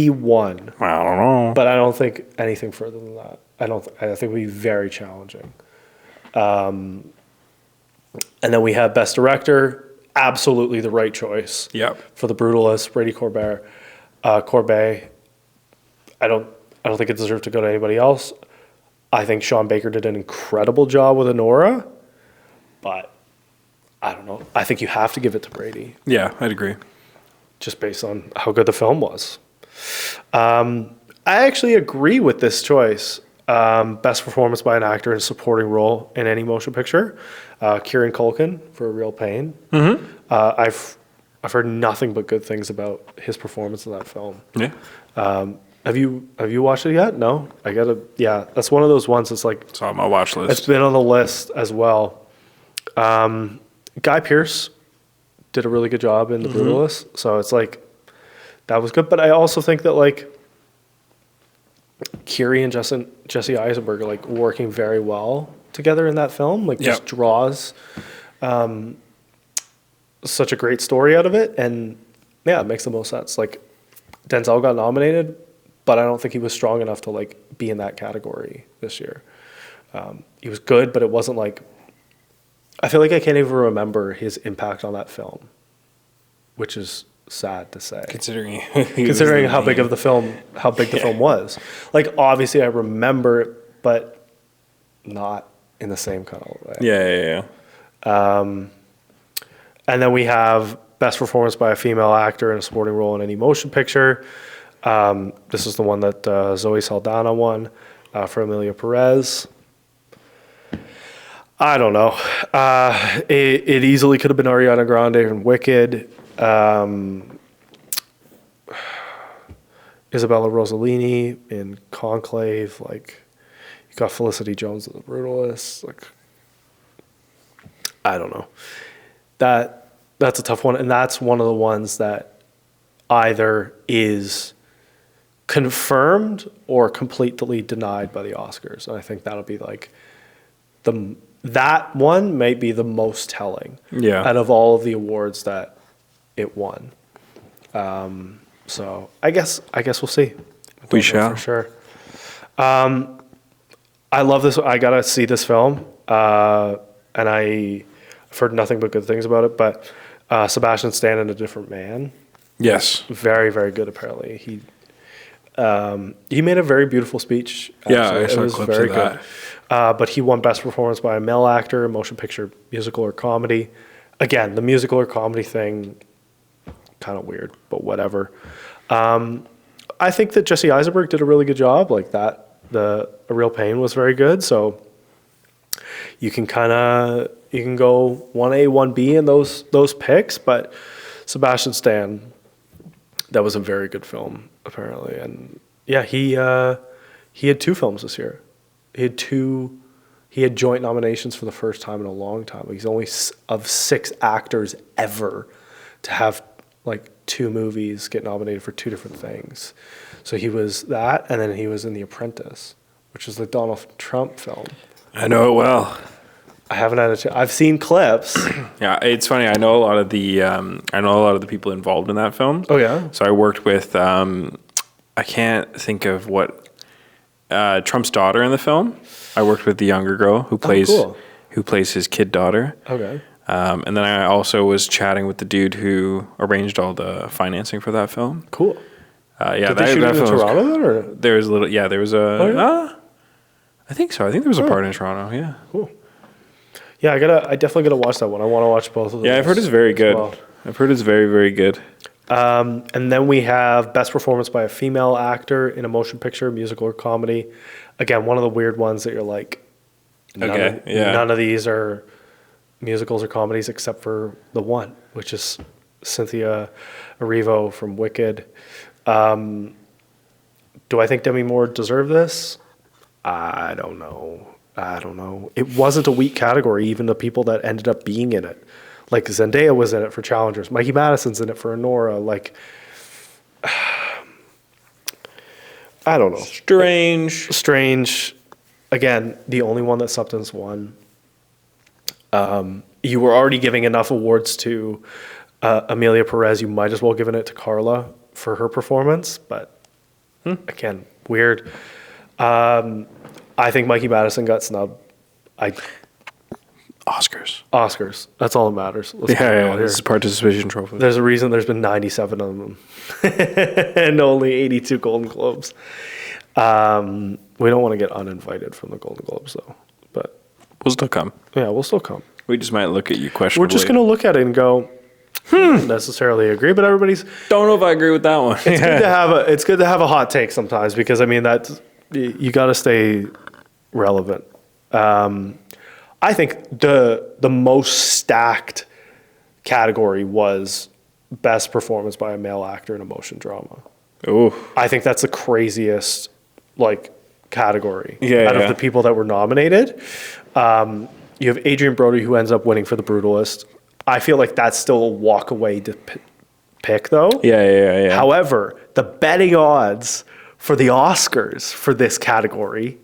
one. I don't know. But I don't think anything further than that. I think it would be very challenging. And then we have Best Director, absolutely the right choice. Yep. For The Brutalist, Brady Corbet. I don't think it deserved to go to anybody else. I think Sean Baker did an incredible job with Anora, but I don't know. I think you have to give it to Brady. Yeah, I'd agree. Just based on how good the film was. I actually agree with this choice. Best performance by an actor in a supporting role in any motion picture. Kieran Culkin for A Real Pain. Mm-hmm. I've heard nothing but good things about his performance in that film. Yeah. Have you watched it yet? No? I gotta. Yeah, that's one of those ones that's like. It's on my watch list. It's been on the list as well. Guy Pearce did a really good job in The Brutalist, so it's like that was good. But I also think that like Kiri and Jesse Eisenberg are like working very well together in that film. Like just draws such a great story out of it, and yeah, it makes the most sense. Like Denzel got nominated, but I don't think he was strong enough to like be in that category this year. He was good, but it wasn't like. I feel like I can't even remember his impact on that film, which is sad to say. Considering how big the film was. Like, obviously I remember it, but not in the same kind of way. Yeah. And then we have Best Performance by a Female Actor in a Supporting Role in Any Motion Picture. This is the one that Zoe Saldana won for Amelia Perez. I don't know. It easily could have been Ariana Grande in Wicked. Isabella Rossellini in Conclave. Like, you got Felicity Jones in The Brutalist. Like, I don't know. That's a tough one, and that's one of the ones that either is confirmed or completely denied by the Oscars. And I think that'll be like that one might be the most telling out of all of the awards that it won. So I guess we'll see. We shall. For sure. I love this. I got to see this film. And I've heard nothing but good things about it. But Sebastian Stan and A Different Man. Yes. Very, very good, apparently. He made a very beautiful speech. Actually. Yeah, I saw clips of that. But he won Best Performance by a Male Actor, Motion Picture, Musical, or Comedy. Again, the musical or comedy thing, kind of weird, but whatever. I think that Jesse Eisenberg did a really good job. Like that, A Real Pain was very good. So you can go 1A, 1B in those picks. But Sebastian Stan, that was a very good film, apparently. And yeah, he had 2 films this year. He had joint nominations for the first time in a long time. He's only of 6 actors ever to have like 2 movies get nominated for 2 different things. So he was that, and then he was in The Apprentice, which is the Donald Trump film. I know it well. I haven't had a chance. I've seen clips. Yeah, it's funny. I know a lot of the people involved in that film. Oh yeah. So I worked with I can't think of what Trump's daughter in the film. I worked with the younger girl who plays his kid daughter. Okay. And then I also was chatting with the dude who arranged all the financing for that film. Cool. Yeah, Did they shoot it in Toronto then, or? There was a little. Yeah, there was a. Oh, yeah? I think so. I think there was a part in Toronto. Yeah. Cool. Yeah, I definitely gotta watch that one. I want to watch both of them. Yeah, I've heard it's very good. Well. I've heard it's very, very good. And then we have Best Performance by a Female Actor in a Motion Picture, Musical, or Comedy. Again, one of the weird ones that you're like, none of these are musicals or comedies except for the one, which is Cynthia Erivo from Wicked. Do I think Demi Moore deserved this? I don't know. It wasn't a weak category, even the people that ended up being in it. Like Zendaya was in it for Challengers. Mikey Madison's in it for Anora. Like, I don't know. Strange. Again, the only one that Substance won. You were already giving enough awards to Amelia Perez. You might as well give it to Carla for her performance. But again, weird. I think Mikey Madison got snubbed. Oscars. That's all that matters. Let's This is participation trophy. There's a reason there's been 97 of them and only 82 Golden Globes. We don't want to get uninvited from the Golden Globes, though. But we'll still come. Yeah, we'll still come. We just might look at you questionably. We're just going to look at it and go, don't necessarily agree, but everybody's... Don't know if I agree with that one. It's good to have a hot take sometimes because, I mean, you got to stay relevant. I think the most stacked category was best performance by a male actor in a motion drama. Ooh. I think that's the craziest category out of the people that were nominated. You have Adrian Brody, who ends up winning for The Brutalist. I feel like that's still a walk away to pick, though. Yeah. However, the betting odds for the Oscars for this category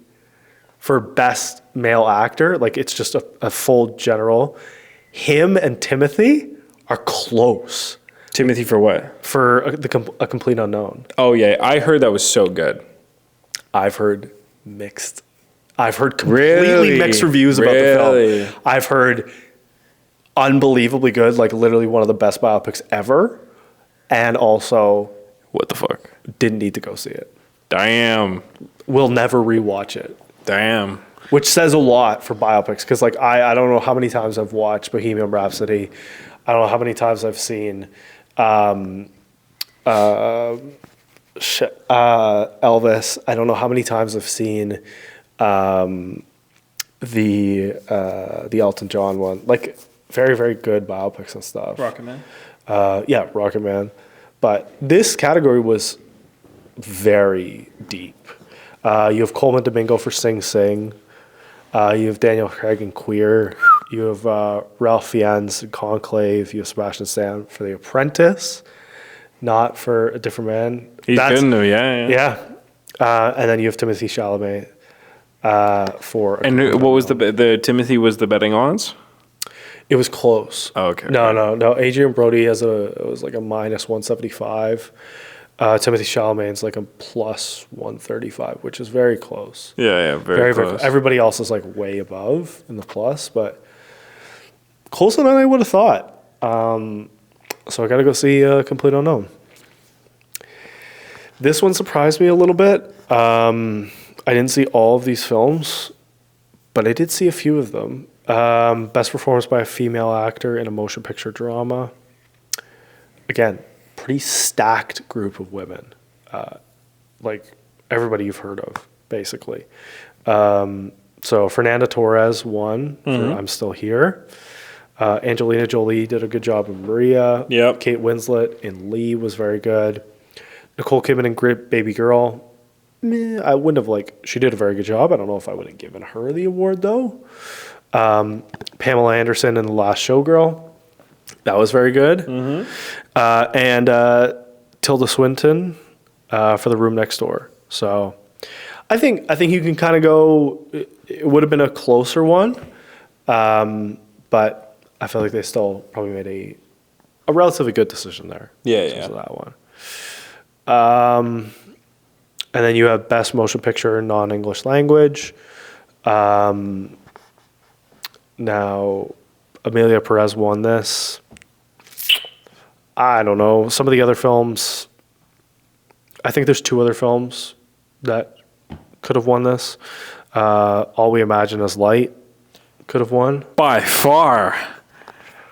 for best male actor, it's just a full general. Him and Timothy are close. Timothy for what? For a Complete Unknown. Oh, yeah. I heard that was so good. I've heard completely mixed reviews about the film. I've heard unbelievably good, literally one of the best biopics ever. And also... What the fuck? Didn't need to go see it. Damn. Will never rewatch it. Damn. Which says a lot for biopics, because I don't know how many times I've watched Bohemian Rhapsody. I don't know how many times I've seen Elvis. I don't know how many times I've seen the Elton John one. Very, very good biopics and stuff. Rocket Man? Yeah, Rocket Man. But this category was very deep. You have Coleman Domingo for Sing Sing. You have Daniel Craig in Queer. You have Ralph Fiennes in Conclave. You have Sebastian Stan for The Apprentice, not for A Different Man. He's good in there, yeah. Yeah. And then you have Timothée Chalamet for... And what was the Timothy was the betting odds? It was close. Oh, okay. No. Adrian Brody it was a minus 175. Timothée Chalamet's a plus 135, which is very close. Yeah, very close. Everybody else is way above in the plus, but closer than I would have thought. So I got to go see Complete Unknown. This one surprised me a little bit. I didn't see all of these films, but I did see a few of them. Best performance by a female actor in a motion picture drama. Again, pretty stacked group of women. Everybody you've heard of, basically. So Fernanda Torres won for I'm Still Here. Angelina Jolie did a good job in Maria. Yep. Kate Winslet in Lee was very good. Nicole Kidman in Baby Girl. I wouldn't have she did a very good job. I don't know if I would have given her the award though. Pamela Anderson in The Last Showgirl. That was very good. And Tilda Swinton for The Room Next Door. So I think you can kind of go, it would have been a closer one. But I feel like they still probably made a relatively good decision there. Yeah. Of that one. And then you have Best Motion Picture Non-English Language. Now, Amelia Perez won this. I don't know. Some of the other films, I think there's two other films that could have won this. All We Imagine Is Light could have won. By far.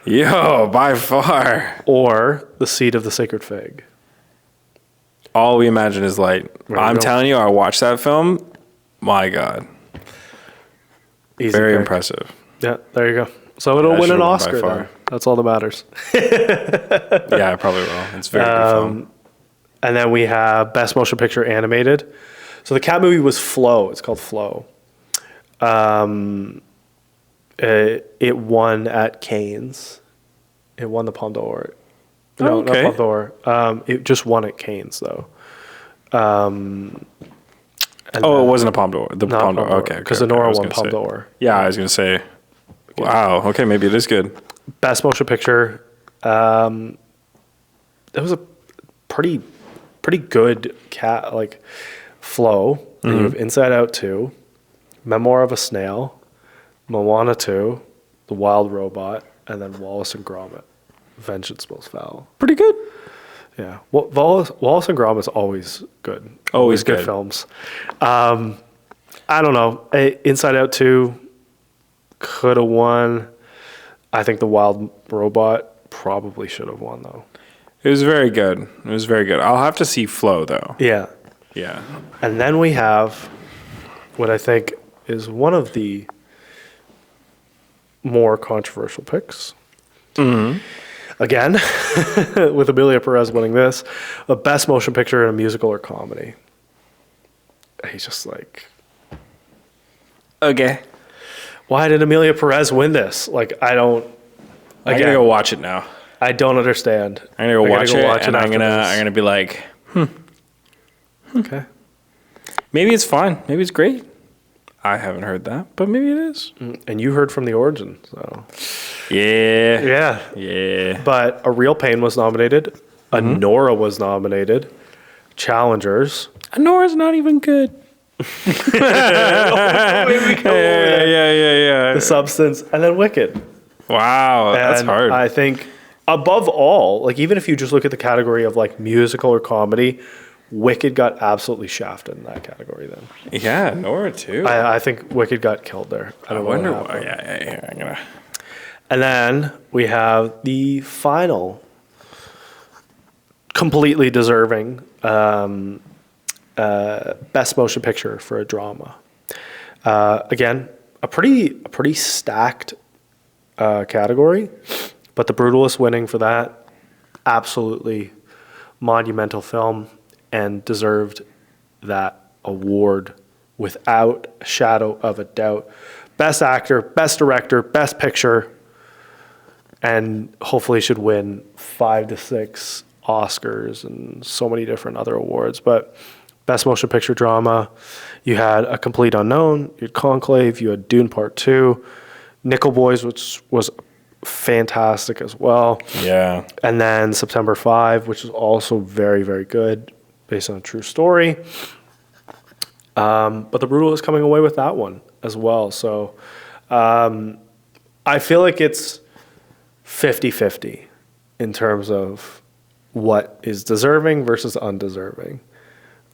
By far. Or The Seed of the Sacred Fig. All We Imagine Is Light. I'm telling you, I watched that film. My God. Easy Very pick. impressive. Yeah, there you go. So it'll That win should've an won by Oscar far. then. That's all that matters. Yeah, it probably will. It's a very good film. And then we have Best Motion Picture Animated. So the cat movie was Flow. It's called Flow. It won at Cannes. It won the Palme d'Or. No, Okay. not Palme d'Or. It just won at Cannes, though. And Oh, it wasn't a Palme d'Or. The not Palme d'Or. Palme d'Or, Okay. because okay, I Anora was won gonna Palme say. d'Or. Yeah, I was going to say, wow. Okay, maybe it is good. Best Motion Picture. It was a pretty good flow. And you have Inside Out 2, Memoir of a Snail, Moana 2, The Wild Robot, and then Wallace and Gromit, Vengeance Most Foul. Pretty good. Yeah, well, Wallace and Gromit is always good. Always good good. films. I don't know. Inside Out 2 could have won. I think The Wild Robot probably should have won, though. It was very good. It was very good. I'll have to see Flow, though. Yeah. Yeah. And then we have what I think is one of the more controversial picks. Again, with Amelia Perez winning this, the best motion picture in a musical or comedy. He's just like, Okay. why did Amelia Perez win this? Like, I don't. I Again, gotta go watch it now. I don't understand. I'm gonna go watch it, and I'm after this. gonna be like, Okay. maybe it's fine, maybe it's great. I haven't heard that, but maybe it is. And you heard from the origin, so Yeah, yeah. yeah. But A Real Pain was nominated. Anora was nominated. Challengers. Anora's not even good. Yeah. The Substance, and then Wicked. Wow, that's And hard. I think above all, like even if you just look at the category of like musical or comedy, Wicked got absolutely shafted in that category. Then Yeah, Nora too. I think Wicked got killed there. I I don't know what wonder happened. why. Yeah. I'm gonna. And then we have the final, completely deserving best motion picture for a drama. Again, a pretty stacked category, but The Brutalist winning for that, absolutely monumental film, and deserved that award without a shadow of a doubt. Best actor, best director, best picture, and hopefully should win 5 to 6 Oscars and so many different other awards. But best motion picture drama, you had A Complete Unknown, you had Conclave, you had Dune Part 2, Nickel Boys, which was fantastic as well. Yeah. And then September 5, which is also very, very good, based on a true story. But The Brutal is coming away with that one as well. So I feel like it's 50-50 in terms of what is deserving versus undeserving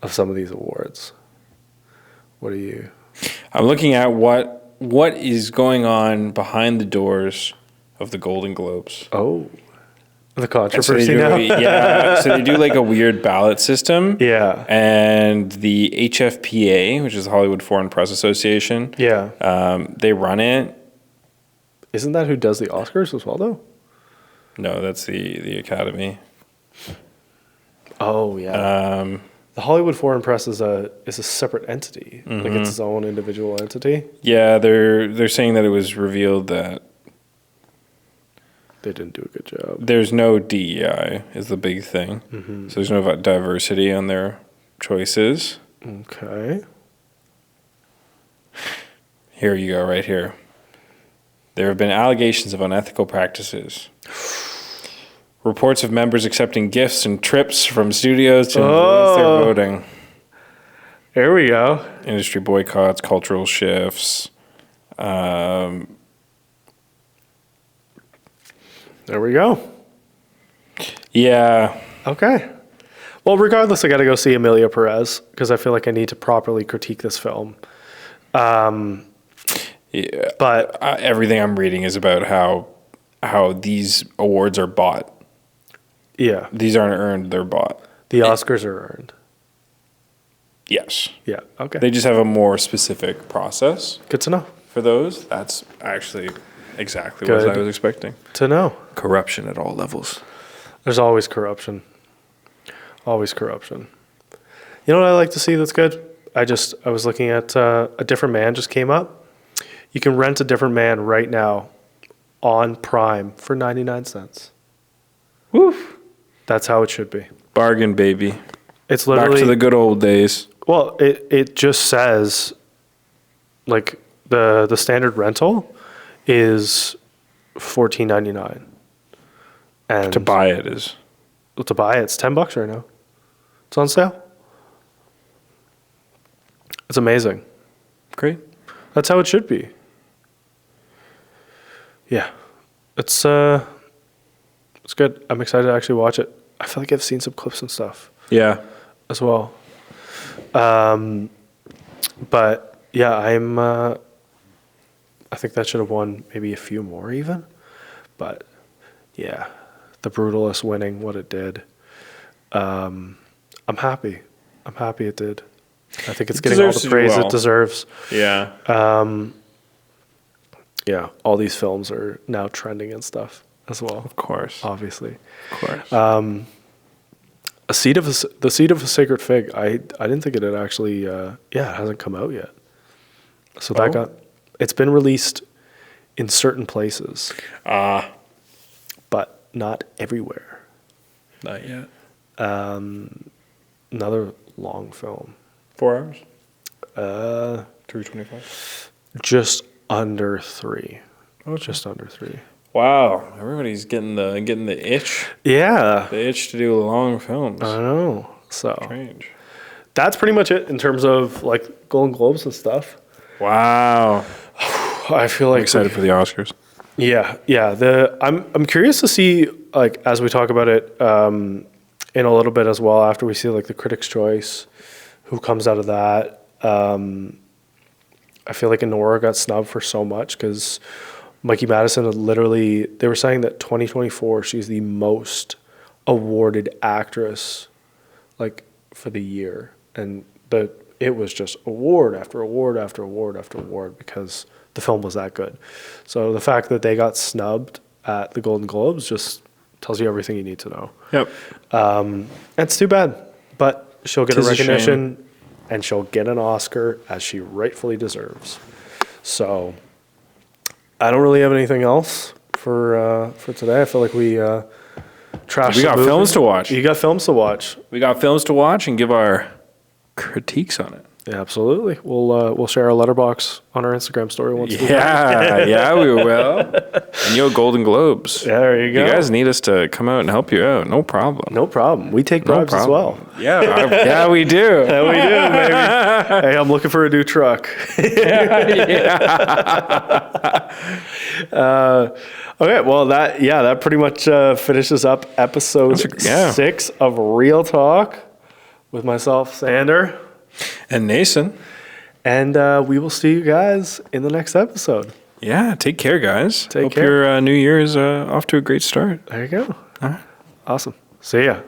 of some of these awards. What do you... I'm looking at what is going on behind the doors of the Golden Globes. Oh, the So they controversy do, now? yeah, so they do like a weird ballot system. Yeah. And the HFPA, which is the Hollywood Foreign Press Association, Yeah. they run it. Isn't that who does the Oscars as well, though? No, that's the Academy. Oh, yeah. The Hollywood Foreign Press is a separate entity. Like it's its own individual entity. Yeah, they're saying that it was revealed that They didn't do a good job. there's no DEI is the big thing. So there's no diversity on their choices. Okay. Here you go, right here. There have been allegations of unethical practices. Reports of members accepting gifts and trips from studios to influence their voting. There we go. Industry boycotts, cultural shifts. There we go. Yeah. Okay. Well, regardless, I got to go see Amelia Perez because I feel like I need to properly critique this film. Yeah. But Everything I'm reading is about how these awards are bought. yeah, These aren't earned, they're bought. the Oscars are earned. Yes. Yeah. Okay. They just have a more specific process Good to know. for those. That's actually exactly what Good. I was expecting. To know. Corruption at all levels. There's always corruption. Always corruption. You know what I like to see that's good? I was looking at A Different Man just came up. You can rent A Different Man right now on Prime for 99 cents. Woof. That's how it should be. Bargain, baby. It's literally Back to the good old days. well, it just says like the standard rental is $14.99. And To buy it is. to buy it's $10 right now. It's on sale. It's amazing. Great. That's how it should be. Yeah. It's good. I'm excited to actually watch it. I feel like I've seen some clips and stuff Yeah. as well. But yeah, I think that should have won maybe a few more even. But yeah, The Brutalist winning what it did. I'm happy. I'm happy it did. I think it's getting all deserves the to do praise well. it deserves. Yeah. Yeah, all these films are now trending and stuff as well. Of course. Obviously. Of course. The Seed of a Sacred Fig. I didn't think it had actually. It hasn't come out yet. So it's been released in certain places, but not everywhere. Not yet. Another long film, 4 hours? 3:25. just under 3. Just under 3. Wow. Everybody's getting the itch. Yeah, The itch to do long films. I know. So Strange. that's pretty much it in terms of like Golden Globes and stuff. Wow. I feel like I'm excited for the Oscars. Yeah. I'm curious to see, like, as we talk about it in a little bit as well, after we see like the Critics' Choice, who comes out of that. I feel like Anora got snubbed for so much because Mikey Madison they were saying that 2024 she's the most awarded actress like for the year, and it was just award after award after award after award because the film was that good. So the fact that they got snubbed at the Golden Globes just tells you everything you need to know. Yep. It's too bad, but she'll get a Tis a shame. recognition and she'll get an Oscar as she rightfully deserves. So I don't really have anything else for today. I feel like we trashed. We got the movie. films to watch. You got films to watch. We got films to watch and give our critiques on it. Yeah, absolutely. We'll share our letterbox on our Instagram story once. Yeah, we will. And Golden Globes. Yeah, there you go. You guys need us to come out and help you out. No problem. No problem. We take bribes as well. Yeah, yeah, we do. Yeah, we do, baby. Hey, I'm looking for a new truck. Okay, well that pretty much finishes up episode 6 of Real Talk with myself, Sander. And Nason. And we will see you guys in the next episode. Yeah, take care, guys. Take Hope care. your New Year is off to a great start. There you go. Awesome. See ya.